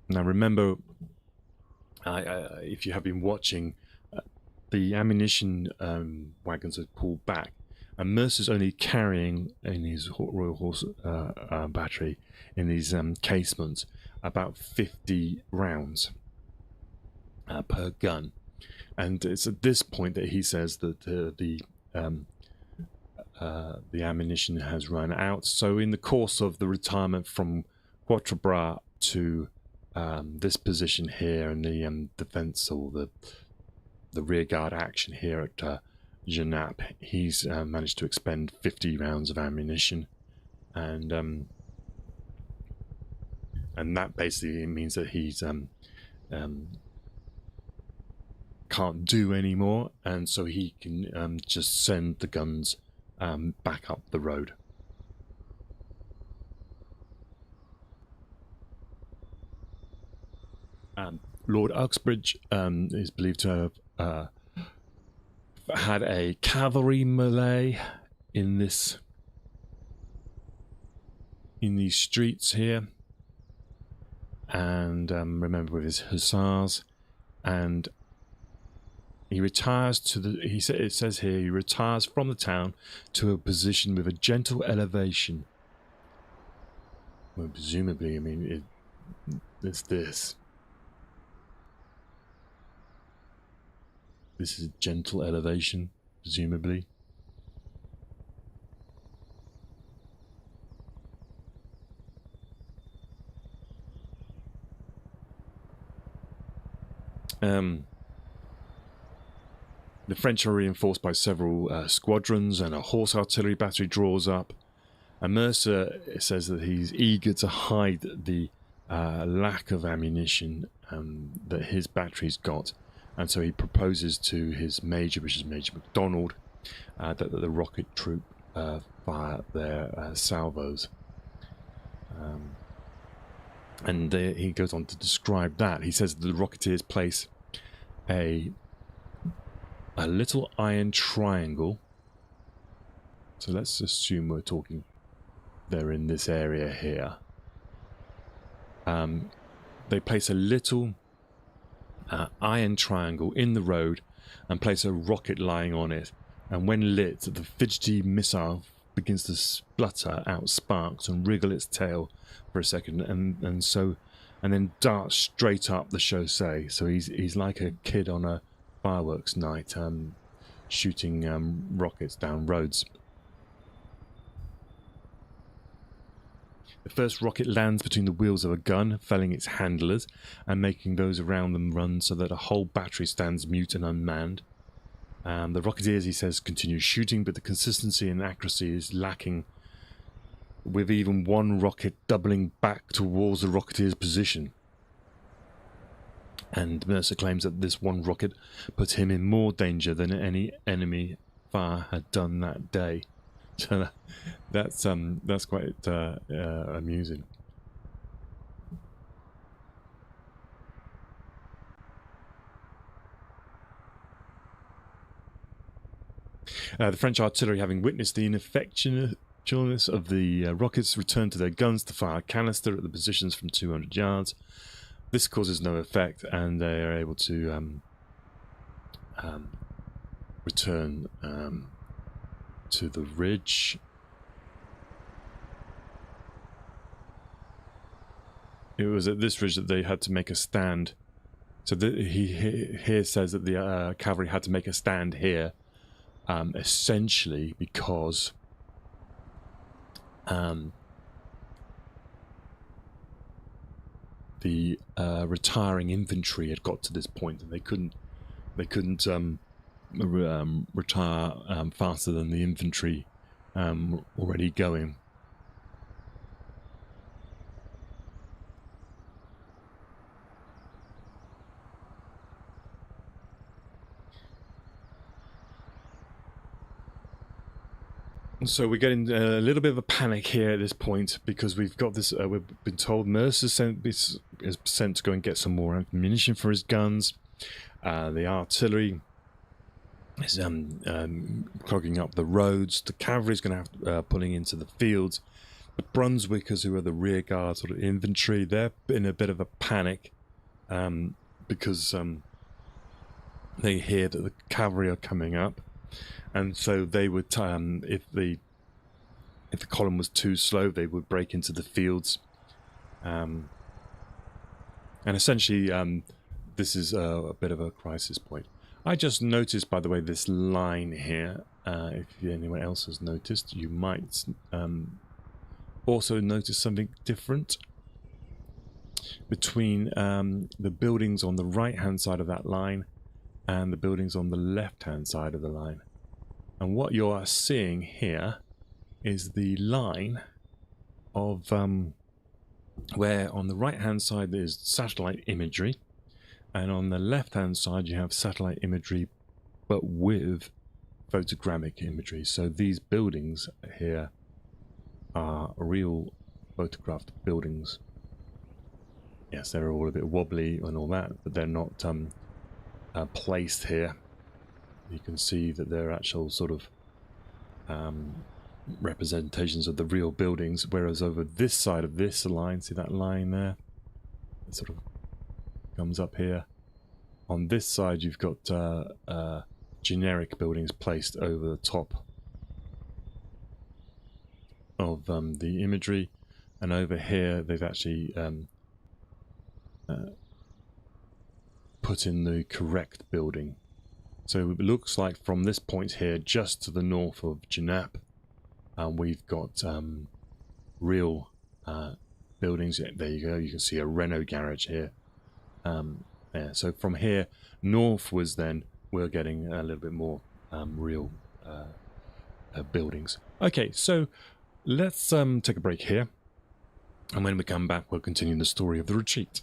Now remember, if you have been watching, the ammunition wagons are pulled back, and Mercer's only carrying in his Royal Horse battery, in these casements, about 50 rounds per gun. And it's at this point that he says that the ammunition has run out. So in the course of the retirement from Quatre Bras to this position here, and the defense, or the rearguard action here at Genappe, he's managed to expend 50 rounds of ammunition, and that basically means that he's can't do anymore, and so he can just send the guns back up the road. Lord Uxbridge is believed to have had a cavalry melee in these streets here, and remember, with his hussars, and he retires to the. It says here he retires from the town to a position with a gentle elevation. Well, presumably, I mean, it's this. This is a gentle elevation, presumably. The French are reinforced by several squadrons, and a horse artillery battery draws up. And Mercer says that he's eager to hide the lack of ammunition that his battery's got. And so he proposes to his major, which is Major MacDonald, that the rocket troop fire their salvos. And he goes on to describe that. He says that the Rocketeers place a little iron triangle. So let's assume we're talking, they're in this area here. They place a little iron triangle in the road and place a rocket lying on it, and when lit, the fidgety missile begins to splutter out sparks and wriggle its tail for a second, and then darts straight up the chaussee. So he's like a kid on a fireworks night, shooting rockets down roads. The first rocket lands between the wheels of a gun, felling its handlers and making those around them run so that a whole battery stands mute and unmanned. The Rocketeers, he says, continue shooting, but the consistency and accuracy is lacking, with even one rocket doubling back towards the Rocketeers' position. And Mercer claims that this one rocket put him in more danger than any enemy fire had done that day. So that's quite amusing. The French artillery, having witnessed the ineffectualness of the rockets, returned to their guns to fire a canister at the positions from 200 yards. This causes no effect, and they are able to return to the ridge. It was at this ridge that they had to make a stand. So he here says that the cavalry had to make a stand here, essentially because the retiring infantry had got to this point, and they couldn't retire faster than the infantry already going. So we're getting a little bit of a panic here at this point, because we've got this. We've been told Mercer is sent to go and get some more ammunition for his guns. The artillery is clogging up the roads. The cavalry is going to have pulling into the fields. The Brunswickers, who are the rear guard sort of infantry, they're in a bit of a panic because they hear that the cavalry are coming up. And so they would, if the column was too slow, they would break into the fields. And essentially, this is a bit of a crisis point. I just noticed, by the way, this line here. If anyone else has noticed, you might also notice something different between the buildings on the right-hand side of that line and the buildings on the left-hand side of the line. And what you are seeing here is the line of where on the right-hand side there's satellite imagery, And on the left-hand side, you have satellite imagery, but with photographic imagery. So these buildings here are real photographed buildings. Yes, they're all a bit wobbly and all that, but they're not placed here. You can see that they're actual sort of representations of the real buildings, whereas over this side of this line, see that line there? It sort of comes up here. On this side, you've got generic buildings placed over the top of the imagery, and over here they've actually put in the correct building. So it looks like from this point here, just to the north of Genappe, we've got real buildings. Yeah, there you go. You can see a Renault garage here. Yeah, so from here northwards, then we're getting a little bit more real buildings. Okay, so let's take a break here, and when we come back, we'll continue the story of the retreat.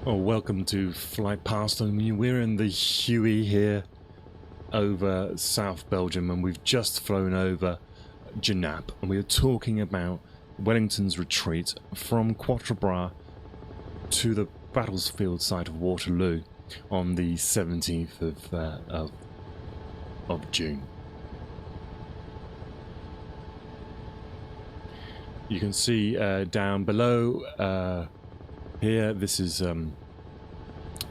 Oh, welcome to Flight Past. We're in the Huey here over South Belgium, and we've just flown over Genappe, and we are talking about Wellington's retreat from Quatre Bras to the battlefield site of Waterloo on the 17th of June. You can see down below here, this is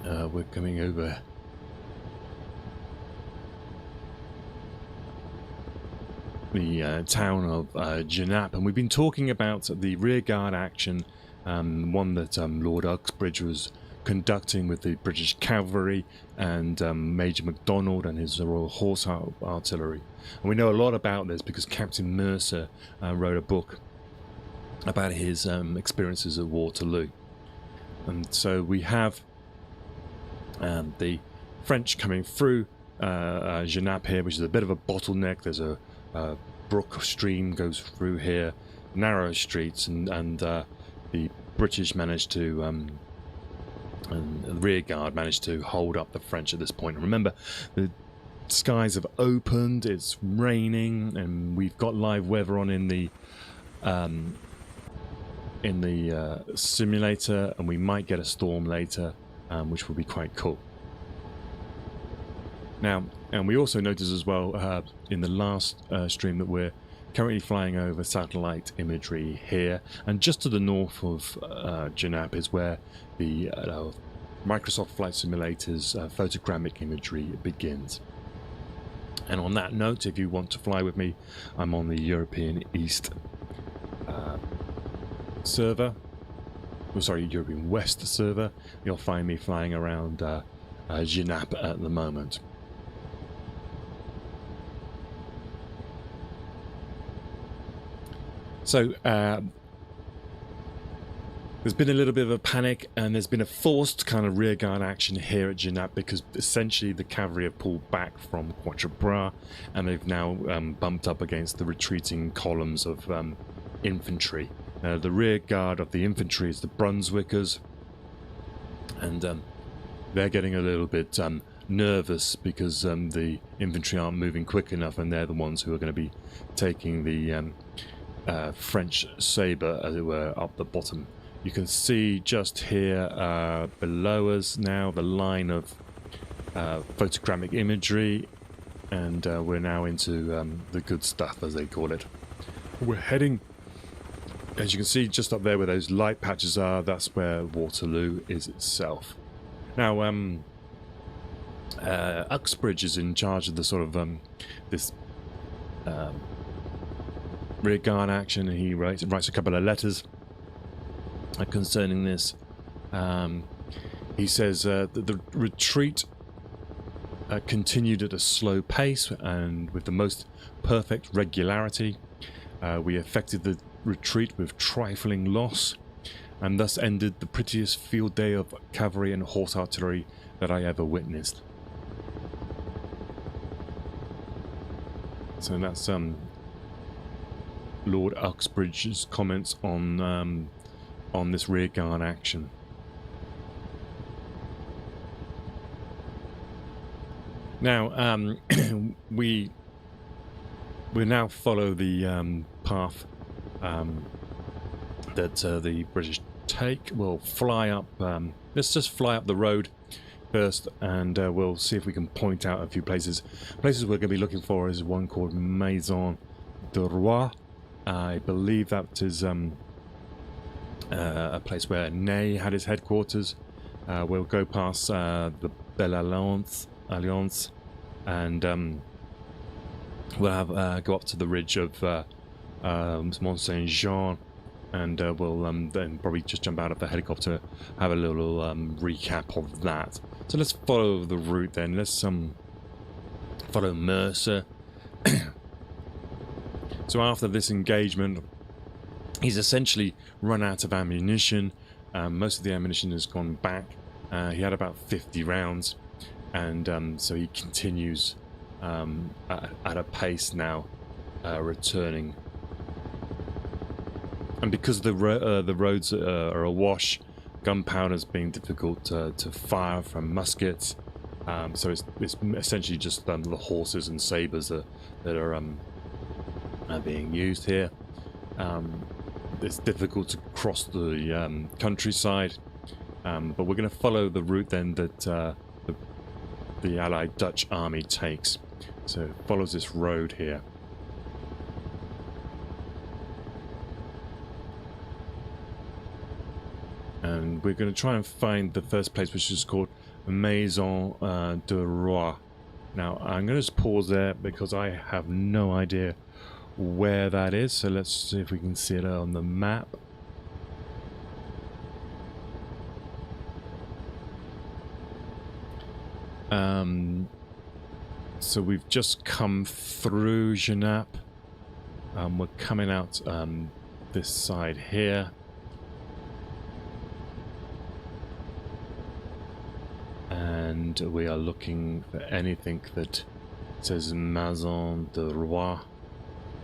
we're coming over the town of Genappe, and we've been talking about the rearguard action, one that Lord Uxbridge was conducting with the British cavalry and Major MacDonald and his Royal Horse Artillery. And we know a lot about this because Captain Mercer wrote a book about his experiences at Waterloo. And so we have the French coming through Genappe here, which is a bit of a bottleneck. There's a brook stream goes through here, narrow streets, and the British managed to, and the rearguard managed to hold up the French at this point. And remember, the skies have opened, it's raining, and we've got live weather on in the simulator, and we might get a storm later, which will be quite cool. Now, and we also noticed as well in the last stream that we're currently flying over satellite imagery here, and just to the north of Genappe is where the Microsoft Flight Simulator's photogrammic imagery begins. And on that note, if you want to fly with me, I'm on the European East server. Oh, sorry, European West server. You'll find me flying around Genappe at the moment. So there's been a little bit of a panic, and there's been a forced kind of rearguard action here at Genappe because essentially the cavalry have pulled back from Quatre Bras, and they've now bumped up against the retreating columns of infantry. The rear guard of the infantry is the Brunswickers, and they're getting a little bit nervous because the infantry aren't moving quick enough, and they're the ones who are going to be taking the French sabre, as it were, up the bottom. You can see just here below us now the line of photogrammic imagery, and we're now into the good stuff, as they call it. We're heading, as you can see just up there where those light patches are, that's where Waterloo is itself. Now Uxbridge is in charge of the sort of this rearguard action, and he writes a couple of letters concerning this. He says that the retreat continued at a slow pace and with the most perfect regularity. We effected the retreat with trifling loss, and thus ended the prettiest field day of cavalry and horse artillery that I ever witnessed. So that's Lord Uxbridge's comments on this rearguard action. Now we now follow the path that the British take. We'll fly up. Let's just fly up the road first, and we'll see if we can point out a few places. Places we're going to be looking for is one called Mont St Jean. I believe that is a place where Ney had his headquarters. We'll go past the Belle Alliance, and we'll have go up to the ridge of Mont St Jean, and we'll then probably just jump out of the helicopter, have a little recap of that. So let's follow the route then. Let's follow Mercer. So after this engagement, he's essentially run out of ammunition. Most of the ammunition has gone back. He had about 50 rounds, and so he continues at a pace now, returning. And because the roads are awash, gunpowder's being difficult to fire from muskets. So it's essentially just the horses and sabres that are being used here. It's difficult to cross the countryside, but we're going to follow the route then that the Allied Dutch army takes. So it follows this road here. And we're going to try and find the first place, which is called Maison de Roi. Now I'm going to just pause there because I have no idea where that is, so let's see if we can see it on the map. So we've just come through Genappe. We're coming out this side here. And we are looking for anything that says Maison de Roi.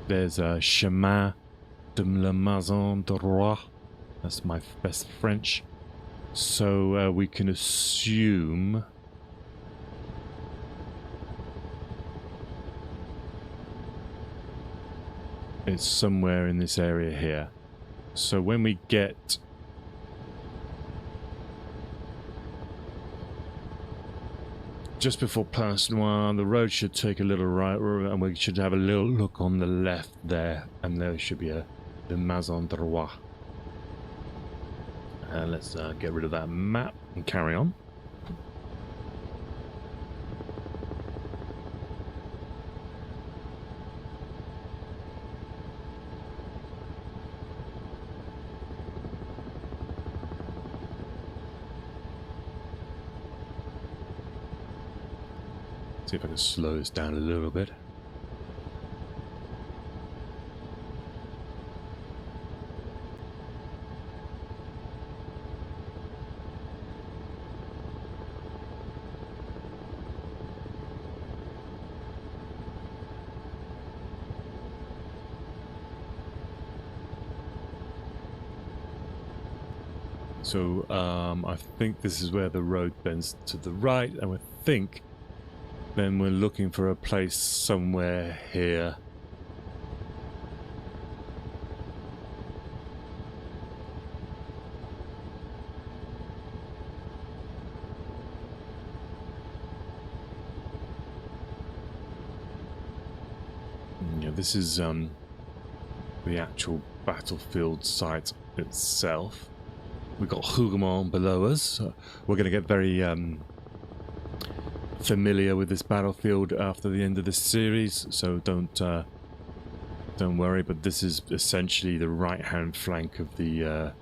There's a Chemin de la Maison de Roi, That's my best French. So we can assume it's somewhere in this area here. So when we get just before Place Noire, the road should take a little right, and we should have a little look on the left there, and there should be the Maison Droit. Let's get rid of that map and carry on. See if I can slow this down a little bit. So I think this is where the road bends to the right, and I think then we're looking for a place somewhere here. Yeah, this is the actual battlefield site itself. We've got Hougoumont below us. So we're going to get very familiar with this battlefield after the end of this series, so don't worry. But this is essentially the right-hand flank of the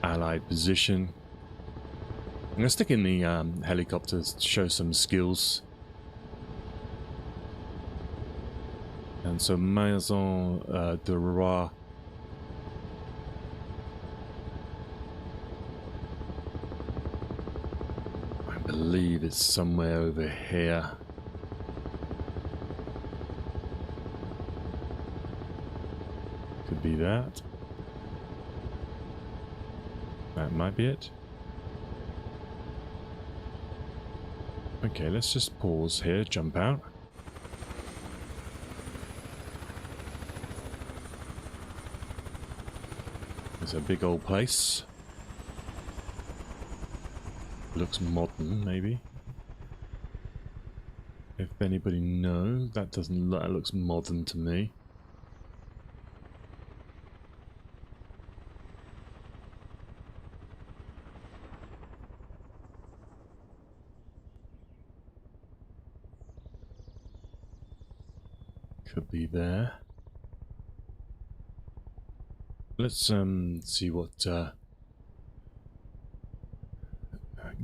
Allied position. I'm going to stick in the helicopters to show some skills. And so Maison Droit. I believe it's somewhere over here. Could be that. That might be it. Okay, let's just pause here, jump out. It's a big old place. Looks modern, maybe. If anybody knows, that doesn't look. That looks modern to me. Could be there. Let's see what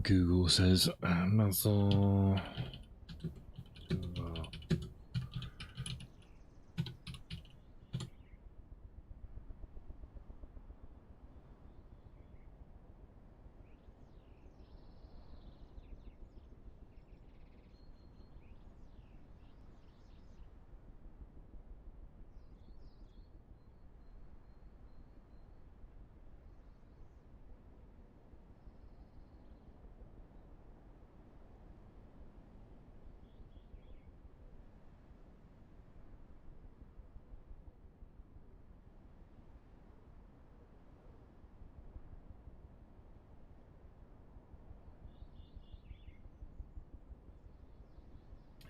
Google says. Maison.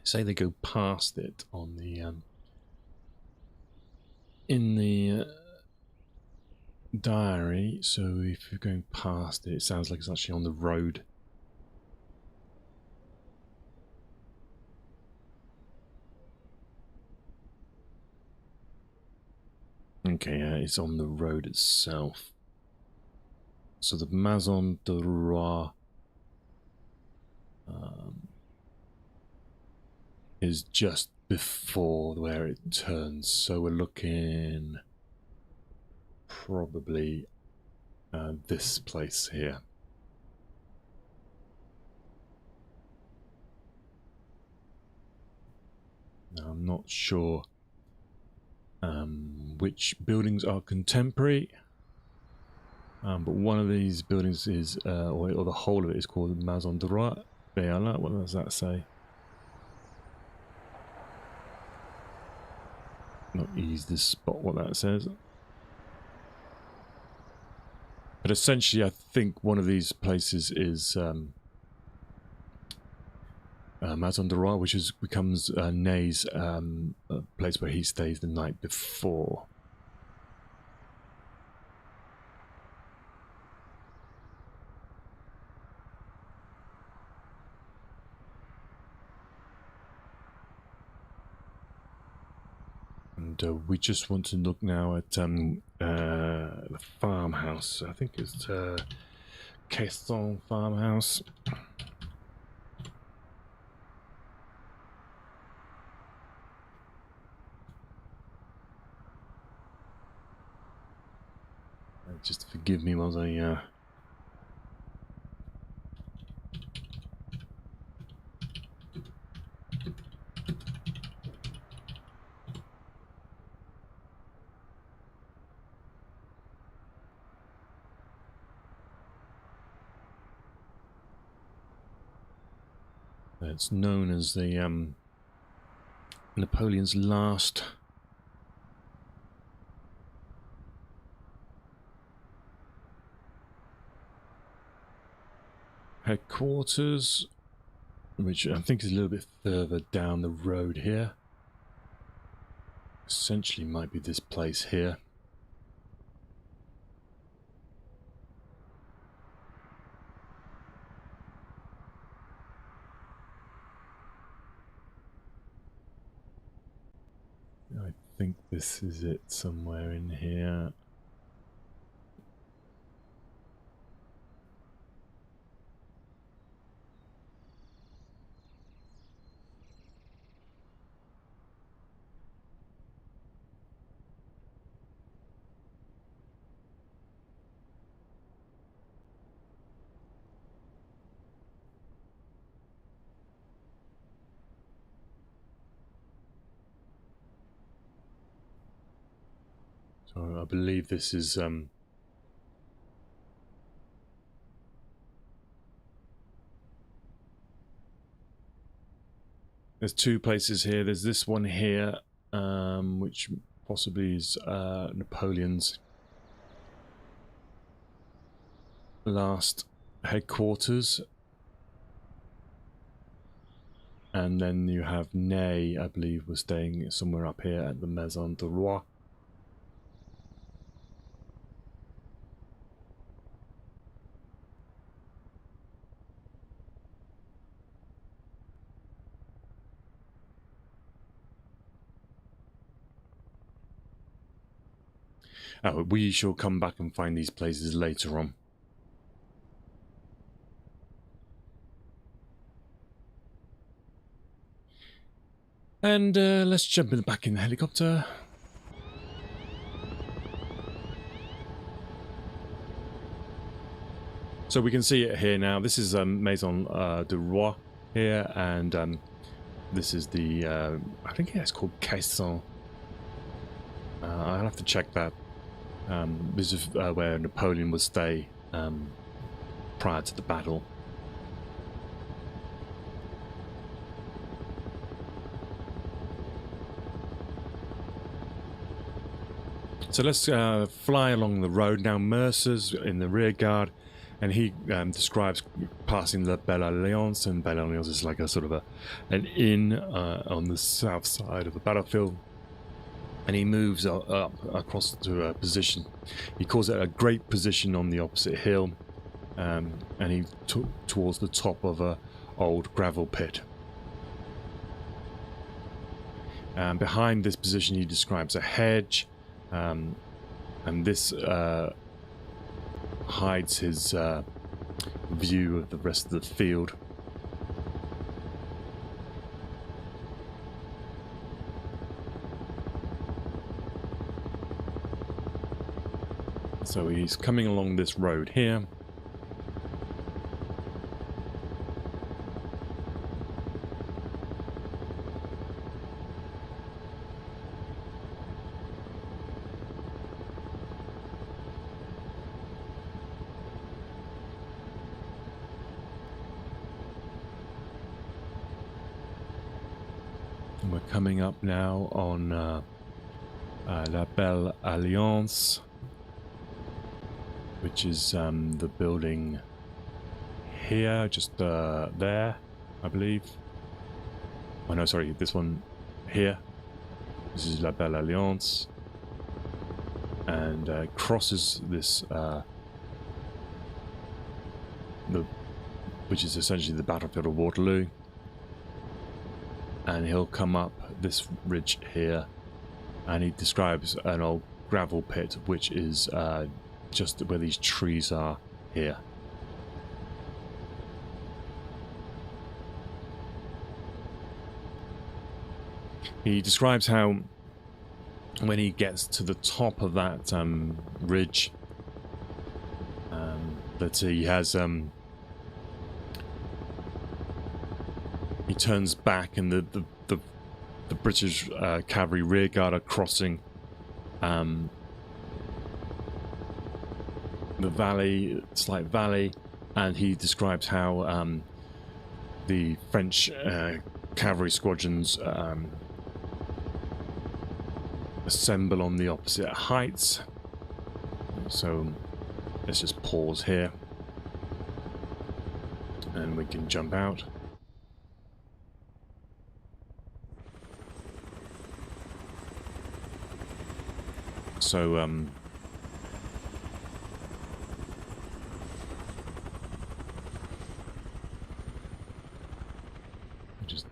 Say they go past it on the in the diary. So if you're going past it, it sounds like it's actually on the road. Okay, it's on the road itself. So the Maison Droit is just before where it turns. So we're looking probably this place here. Now I'm not sure which buildings are contemporary. But one of these buildings is, or the whole of it is called Maison Droit. What does that say? Not easy to spot what that says. But essentially, I think one of these places is Maison Droit, which becomes Ney's place where he stays the night before. And we just want to look now at the farmhouse. I think it's Caisson farmhouse. Just forgive me while I it's known as the Napoleon's last headquarters, which I think is a little bit further down the road here. Essentially might be this place here. I think this is it somewhere in here. So I believe this is there's two places here. There's this one here, which possibly is Napoleon's last headquarters. And then you have Ney, I believe, was staying somewhere up here at the Maison Droit. We shall come back and find these places later on. And let's jump back in the helicopter. So we can see it here now. This is Maison Droit here, and this is the, I think it's called Caisson. I'll have to check that. This is where Napoleon would stay prior to the battle. So let's fly along the road now. Mercer's in the rear guard, and he describes passing the Belle Alliance, and Belle Alliance is like a sort of an inn on the south side of the battlefield. And he moves up across to a position. He calls it a great position on the opposite hill, and he took towards the top of a old gravel pit. Behind this position, he describes a hedge, and this hides his view of the rest of the field. So he's coming along this road here. And we're coming up now on La Belle Alliance, which is the building here, just there, I believe. Oh no, sorry, this one here. This is La Belle Alliance, and crosses this, which is essentially the battlefield of Waterloo, and he'll come up this ridge here, and he describes an old gravel pit, which is just where these trees are here. He describes how when he gets to the top of that ridge, that he has he turns back, and the British cavalry rearguard are crossing the valley, slight valley, and he describes how the French cavalry squadrons assemble on the opposite heights. So let's just pause here and we can jump out. So just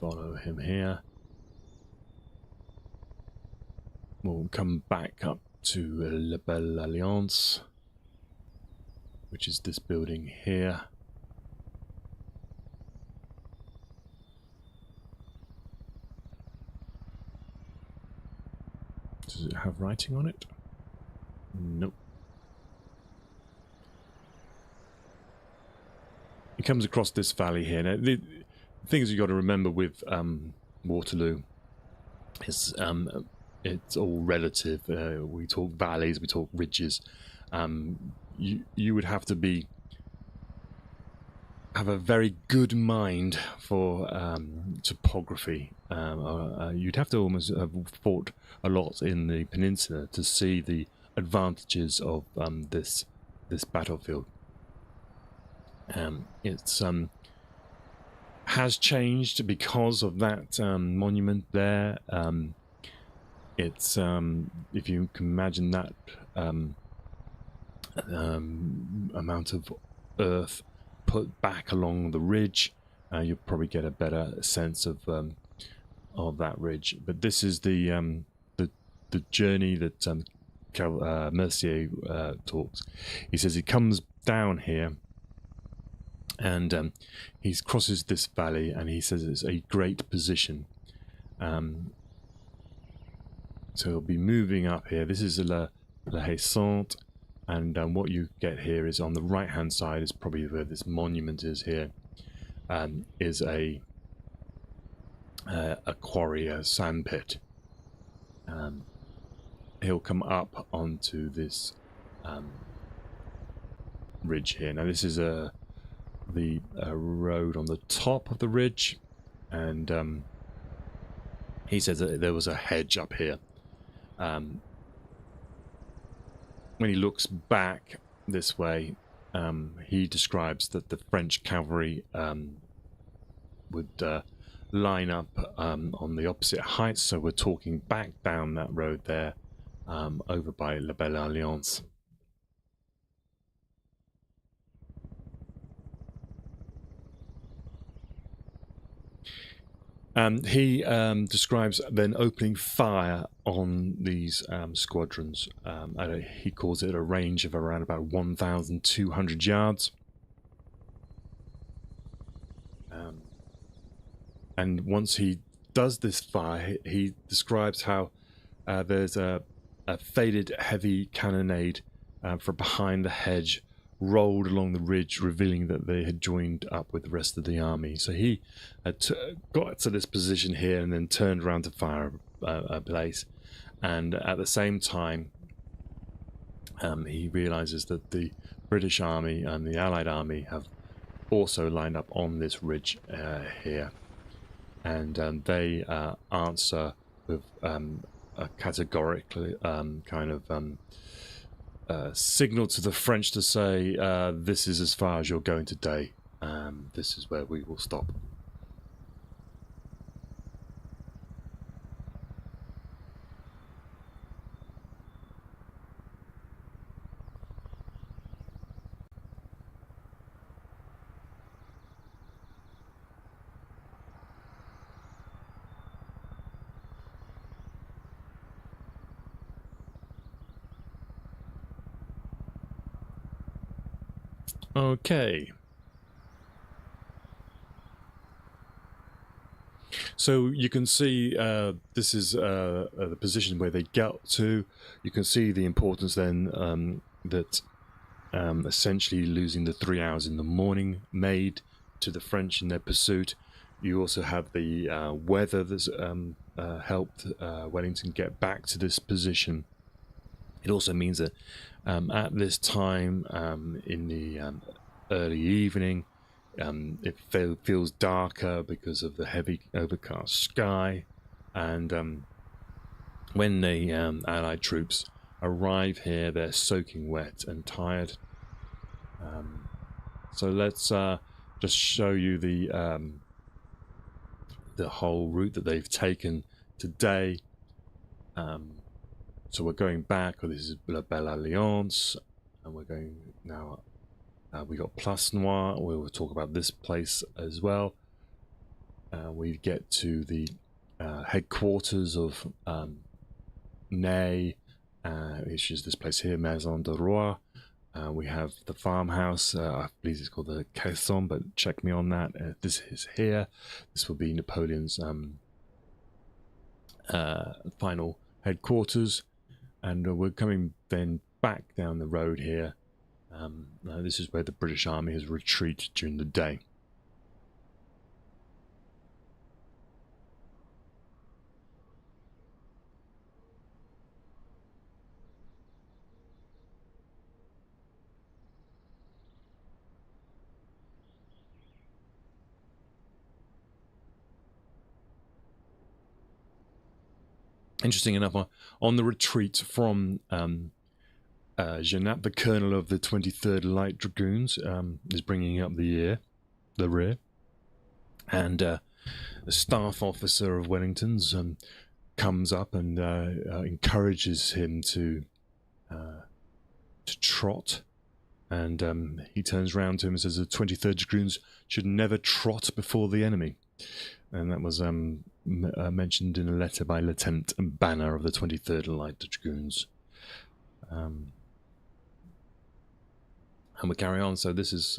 follow him here. We'll come back up to La Belle Alliance, which is this building here. Does it have writing on it? Nope. It comes across this valley here. Now, the things you've got to remember with Waterloo is it's all relative. We talk valleys, we talk ridges. You would have to have a very good mind for topography. You'd have to almost have fought a lot in the peninsula to see the advantages of this battlefield. It's has changed because of that monument there. It's if you can imagine that amount of earth put back along the ridge, you'll probably get a better sense of that ridge. But this is the journey that Mercier talks. He says he comes down here and he crosses this valley, and he says it's a great position. So he'll be moving up here. This is La Haissante, and what you get here is on the right hand side is probably where this monument is here. Is a quarry, a sand pit. He'll come up onto this ridge here. Now this is the road on the top of the ridge, and he says that there was a hedge up here. When he looks back this way, he describes that the French cavalry would line up on the opposite heights. So we're talking back down that road there, over by La Belle Alliance. He describes then opening fire on these squadrons. He calls it a range of around about 1,200 yards. And once he does this fire, he describes how there's a faded heavy cannonade from behind the hedge rolled along the ridge, revealing that they had joined up with the rest of the army. So he got to this position here and then turned around to fire a place. And at the same time, he realizes that the British army and the Allied army have also lined up on this ridge here. and they answer with a categorical kind of signal to the French to say, this is as far as you're going today. This is where we will stop. Okay. So you can see this is the position where they get to. You can see the importance then that essentially losing the 3 hours in the morning made to the French in their pursuit. You also have the weather that's helped Wellington get back to this position. It also means that at this time in the early evening, it feels darker because of the heavy overcast sky, and when the Allied troops arrive here, they're soaking wet and tired. So let's just show you the whole route that they've taken today. So we're going back. This is La Belle Alliance, and we're going now. We got Place Noire. We will talk about this place as well. We get to the headquarters of Ney, which is this place here, Maison de Roi. We have the farmhouse. I believe it's called the Caisson, but check me on that. This is here. This will be Napoleon's final headquarters. And we're coming then back down the road here. This is where the British Army has retreated during the day. Interesting enough, on the retreat from Genappe, the colonel of the 23rd Light Dragoons is bringing up the rear, and the staff officer of Wellington's comes up and encourages him to trot, and he turns around to him and says the 23rd Dragoons should never trot before the enemy. And that was mentioned in a letter by Lieutenant Banner of the 23rd Light Dragoons. And we carry on. So this is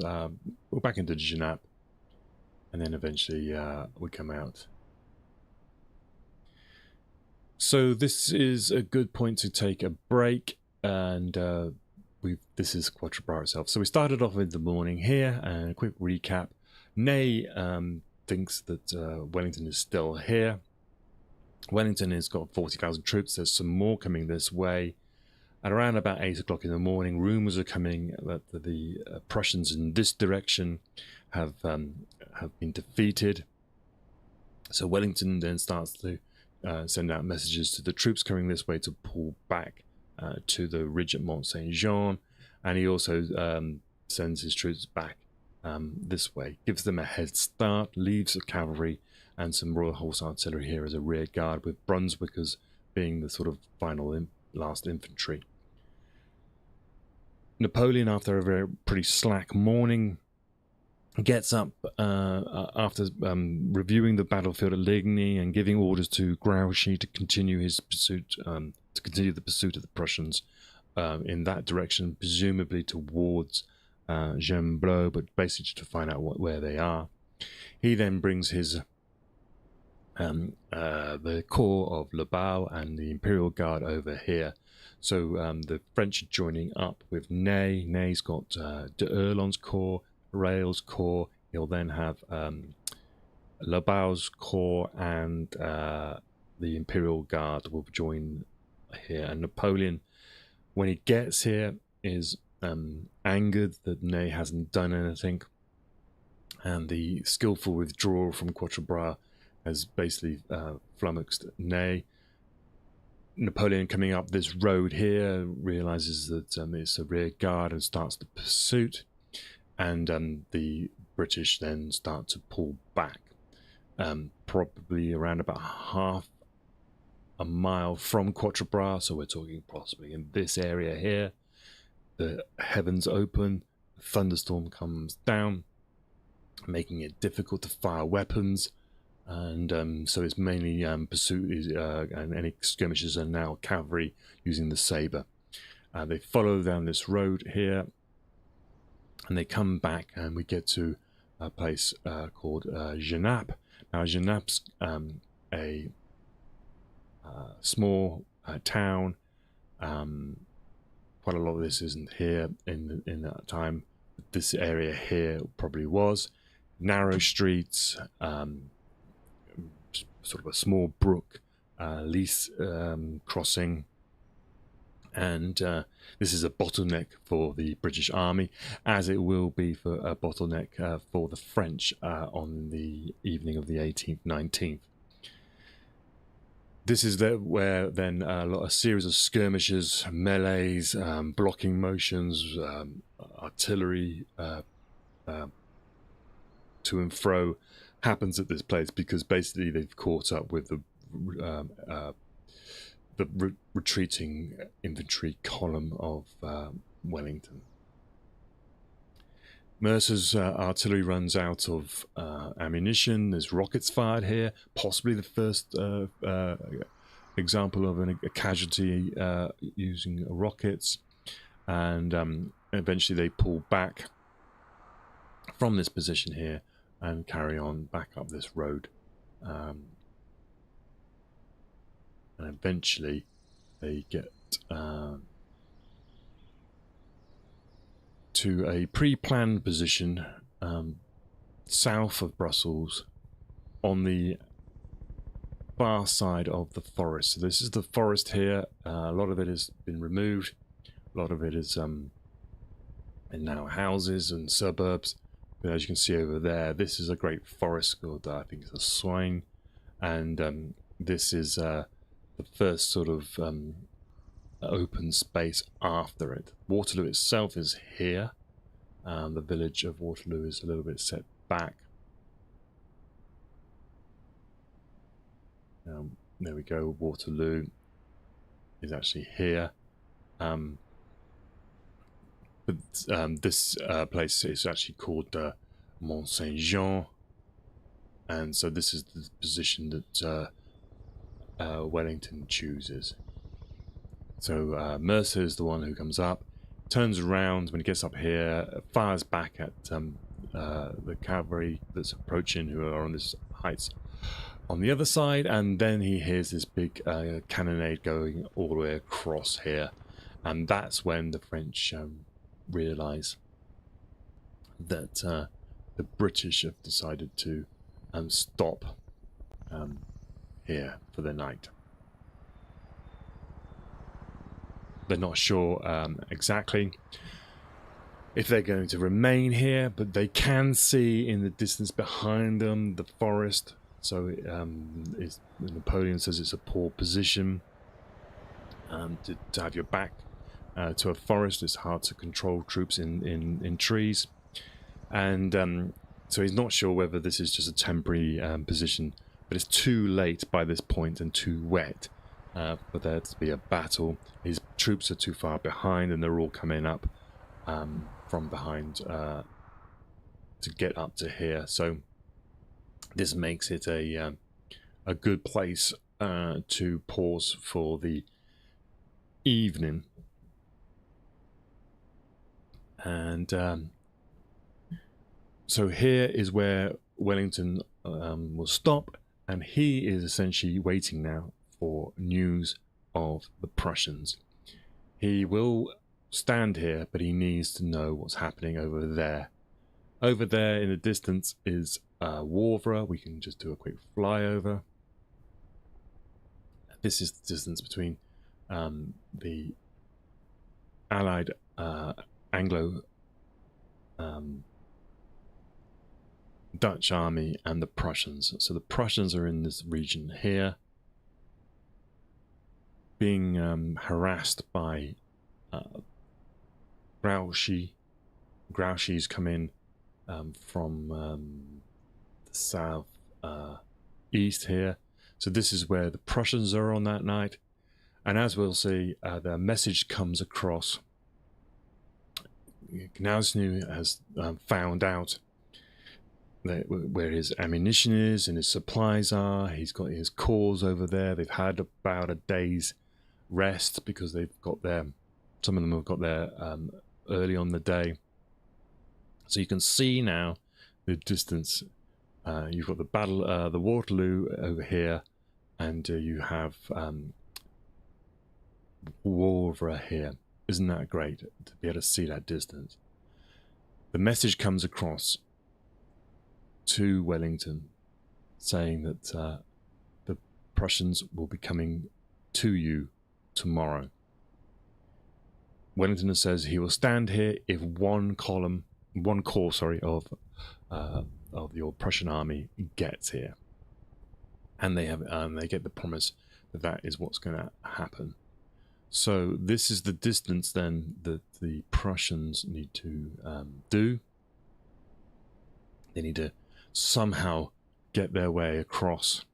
we're back into Genappe, and then eventually we come out. So this is a good point to take a break, and this is Quatre Bras itself. So we started off in the morning here, and a quick recap. Ney thinks that Wellington is still here. Wellington has got 40,000 troops. There's some more coming this way. At around about 8 o'clock in the morning, rumours are coming that the Prussians in this direction have been defeated. So Wellington then starts to send out messages to the troops coming this way to pull back to the ridge at Mont St Jean, and he also sends his troops back this way, gives them a head start, leaves the cavalry and some Royal Horse Artillery here as a rear guard, with Brunswickers being the sort of final last infantry. Napoleon, after a pretty slack morning, gets up after reviewing the battlefield at Ligny and giving orders to Grouchy to continue his pursuit, to continue the pursuit of the Prussians in that direction, presumably towards Gembloux, but basically to find out where they are. He then brings his the corps of Lobau and the Imperial Guard over here. So the French are joining up with Ney. Ney's got de Erlon's corps, Rail's corps. He'll then have Lobau's corps, and the Imperial Guard will join here. And Napoleon, when he gets here, is angered that Ney hasn't done anything, and the skillful withdrawal from Quatre Bras has basically flummoxed Ney. Napoleon, coming up this road here, realizes that it's a rear guard and starts the pursuit, and the British then start to pull back, probably around about half a mile from Quatre Bras, so we're talking possibly in this area here. The heavens open, a thunderstorm comes down, making it difficult to fire weapons, and so it's mainly pursuit, and any skirmishes are now cavalry using the sabre. They follow down this road here, and they come back, and we get to a place called Genappe. Now, Genappe's a small town. Quite a lot of this isn't here in that time. This area here probably was narrow streets, sort of a small brook, Lys crossing, and this is a bottleneck for the British Army, as it will be for a bottleneck for the French on the evening of the 18th, 19th. This is where then a series of skirmishes, melees, blocking motions, artillery to and fro happens at this place, because basically they've caught up with the retreating infantry column of Wellington. Mercer's artillery runs out of ammunition. There's rockets fired here, possibly the first example of a casualty using rockets, and eventually they pull back from this position here and carry on back up this road, and eventually they get to a pre-planned position south of Brussels on the far side of the forest. So this is the forest here. A lot of it has been removed. A lot of it is in now houses and suburbs. But as you can see over there, this is a great forest called, I think it's a Soigne, and this is the first sort of open space after it. Waterloo itself is here. The village of Waterloo is a little bit set back. There we go. Waterloo is actually here. But this place is actually called Mont St Jean, and so this is the position that Wellington chooses. So Mercer is the one who comes up, turns around when he gets up here, fires back at the cavalry that's approaching, who are on this heights on the other side, and then he hears this big cannonade going all the way across here, and that's when the French realise that the British have decided to stop here for the night. They're not sure exactly if they're going to remain here, but they can see in the distance behind them the forest. So Napoleon says it's a poor position to have your back to a forest. It's hard to control troops in trees, and so he's not sure whether this is just a temporary position, but it's too late by this point and too wet for there to be a battle. His troops are too far behind, and they're all coming up from behind to get up to here. So this makes it a good place to pause for the evening. And so here is where Wellington will stop, and he is essentially waiting now for news of the Prussians. He will stand here, but he needs to know what's happening over there. Over there in the distance is Wavre. We can just do a quick flyover. This is the distance between the Allied Anglo Dutch army and the Prussians. So the Prussians are in this region here, being harassed by Grouchy. Grouchy's come in from the south east here. So this is where the Prussians are on that night. And as we'll see, the message comes across. Gnausenau has found out where his ammunition is and his supplies are. He's got his corps over there. They've had about a day's rest because they've got their, some of them have got there early on the day. So you can see now the distance. You've got the battle, the Waterloo over here, and you have Wavre here. Isn't that great to be able to see that distance? The message comes across to Wellington saying that the Prussians will be coming to you tomorrow. Wellington says he will stand here if one corps, of your Prussian army gets here, and they have they get the promise that that is what's going to happen. So this is the distance then that the Prussians need to do. They need to somehow get their way across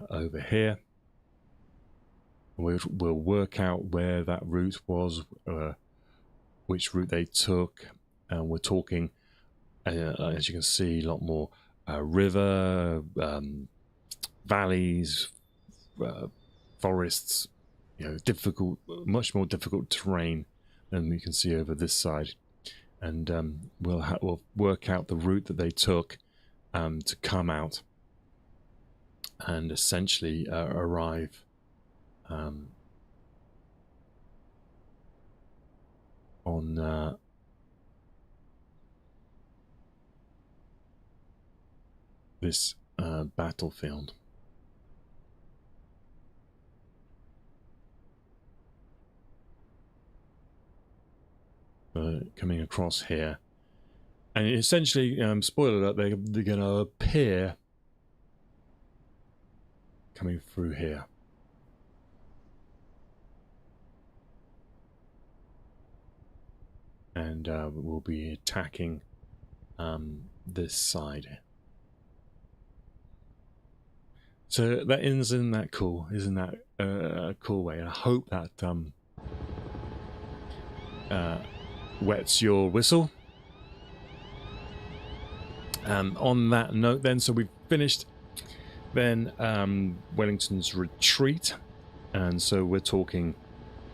over here. We'll work out where that route was, which route they took, and we're talking, as you can see, a lot more river, valleys, forests, difficult, much more difficult terrain than we can see over this side. And we'll work out the route that they took to come out and essentially arrive on this battlefield. Coming across here, and essentially, spoiler alert, they're going to appear coming through here. And we'll be attacking this side. So that isn't that cool? Isn't that a cool way? And I hope that wets your whistle. On that note then, so we've finished then Wellington's retreat, and so we're talking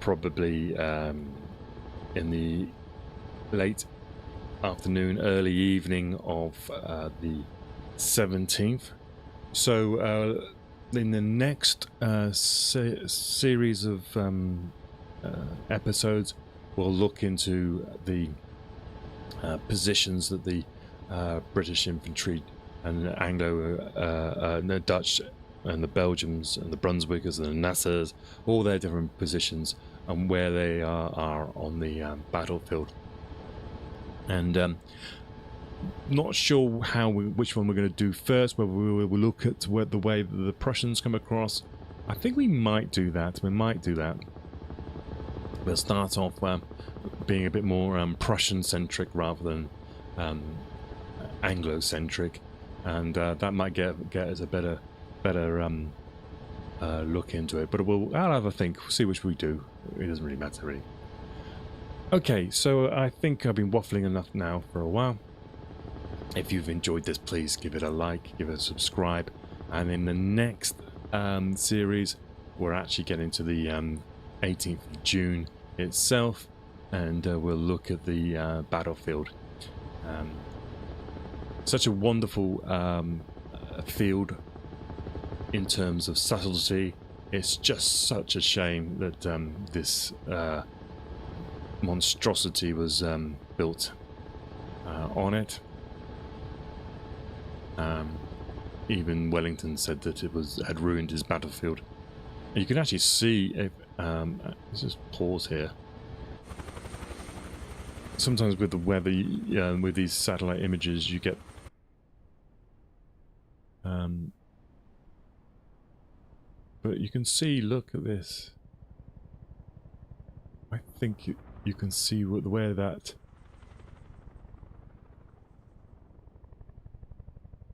probably in the late afternoon, early evening of the 17th. So in the next series of episodes, we'll look into the positions that the British infantry and the the Dutch and the Belgians and the Brunswickers and the Nassers, all their different positions and where they are on the battlefield. And not sure which one we're going to do first, whether we will look at the way that the Prussians come across. I think we might do that. We'll start off being a bit more Prussian-centric rather than Anglo-centric, and that might get us a better look into it. But I'll have a think, see which we do. It doesn't really matter, really. Okay, so I think I've been waffling enough now for a while. If you've enjoyed this, please give it a like, give it a subscribe, and in the next series, we're actually getting to the 18th of June itself, and we'll look at the battlefield. Such a wonderful field in terms of subtlety. It's just such a shame that this monstrosity was built on it. Even Wellington said that it had ruined his battlefield. And you can actually see if let's just pause here. Sometimes with the weather, with these satellite images, you get But you can see, look at this. I think you can see where that...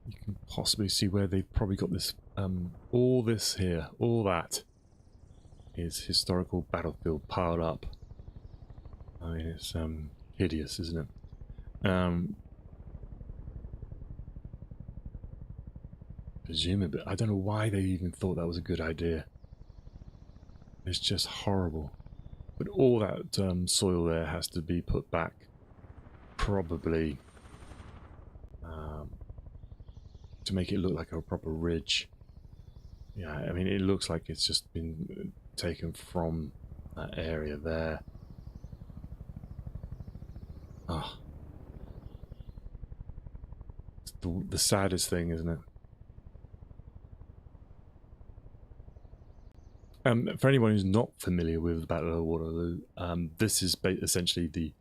You can possibly see where they've probably got this, all this here, all that is historical battlefield piled up. I mean, it's hideous, isn't it? Presumably, I don't know why they even thought that was a good idea. It's just horrible. But all that soil there has to be put back, probably, to make it look like a proper ridge. Yeah, I mean, it looks like it's just been taken from that area there. Ah, it's the saddest thing, isn't it? For anyone who's not familiar with the Battle of Waterloo, this is essentially the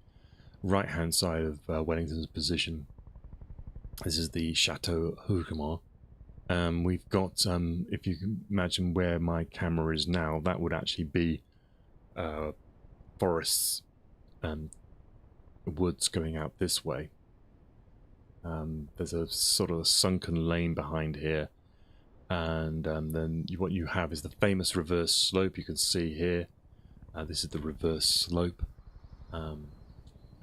right-hand side of Wellington's position. This is the Chateau Hougoumont. We've got, if you can imagine where my camera is now, that would actually be forests and woods going out this way. There's a sort of sunken lane behind here. And then what you have is the famous reverse slope you can see here. This is the reverse slope,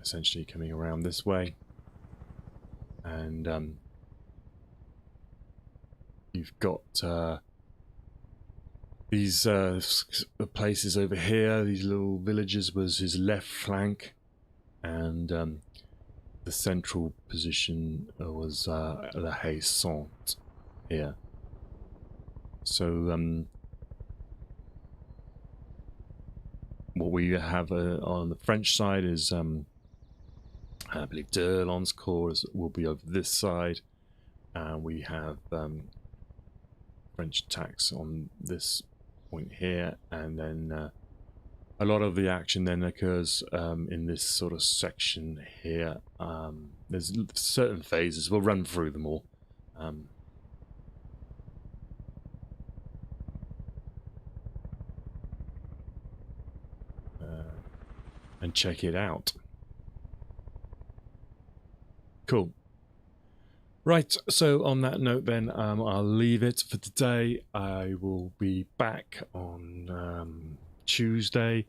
essentially coming around this way. And you've got these places over here, these little villages was his left flank. And the central position was La Haye-Sainte here. So what we have on the French side is, I believe d'Erlon's corps will be over this side, and we have French attacks on this point here, and then a lot of the action then occurs in this sort of section here. There's certain phases, we'll run through them all. And check it out. Cool. Right, so on that note then, I'll leave it for today. I will be back on Tuesday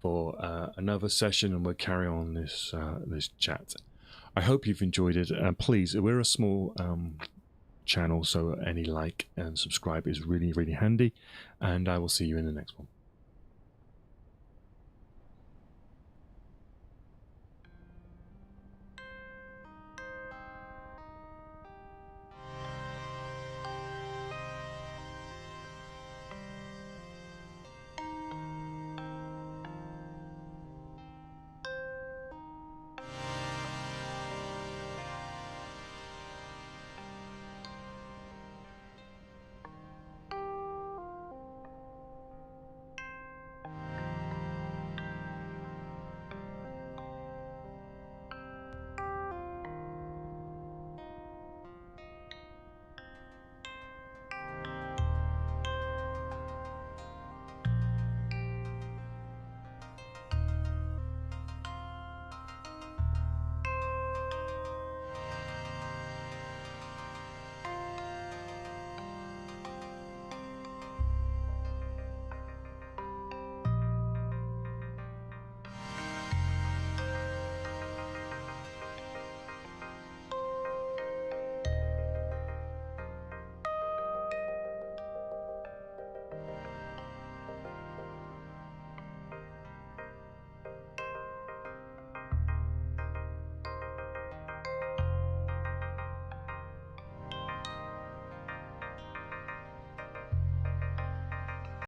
for another session, and we'll carry on this this chat. I hope you've enjoyed it. Please, we're a small channel, so any like and subscribe is really, really handy, and I will see you in the next one.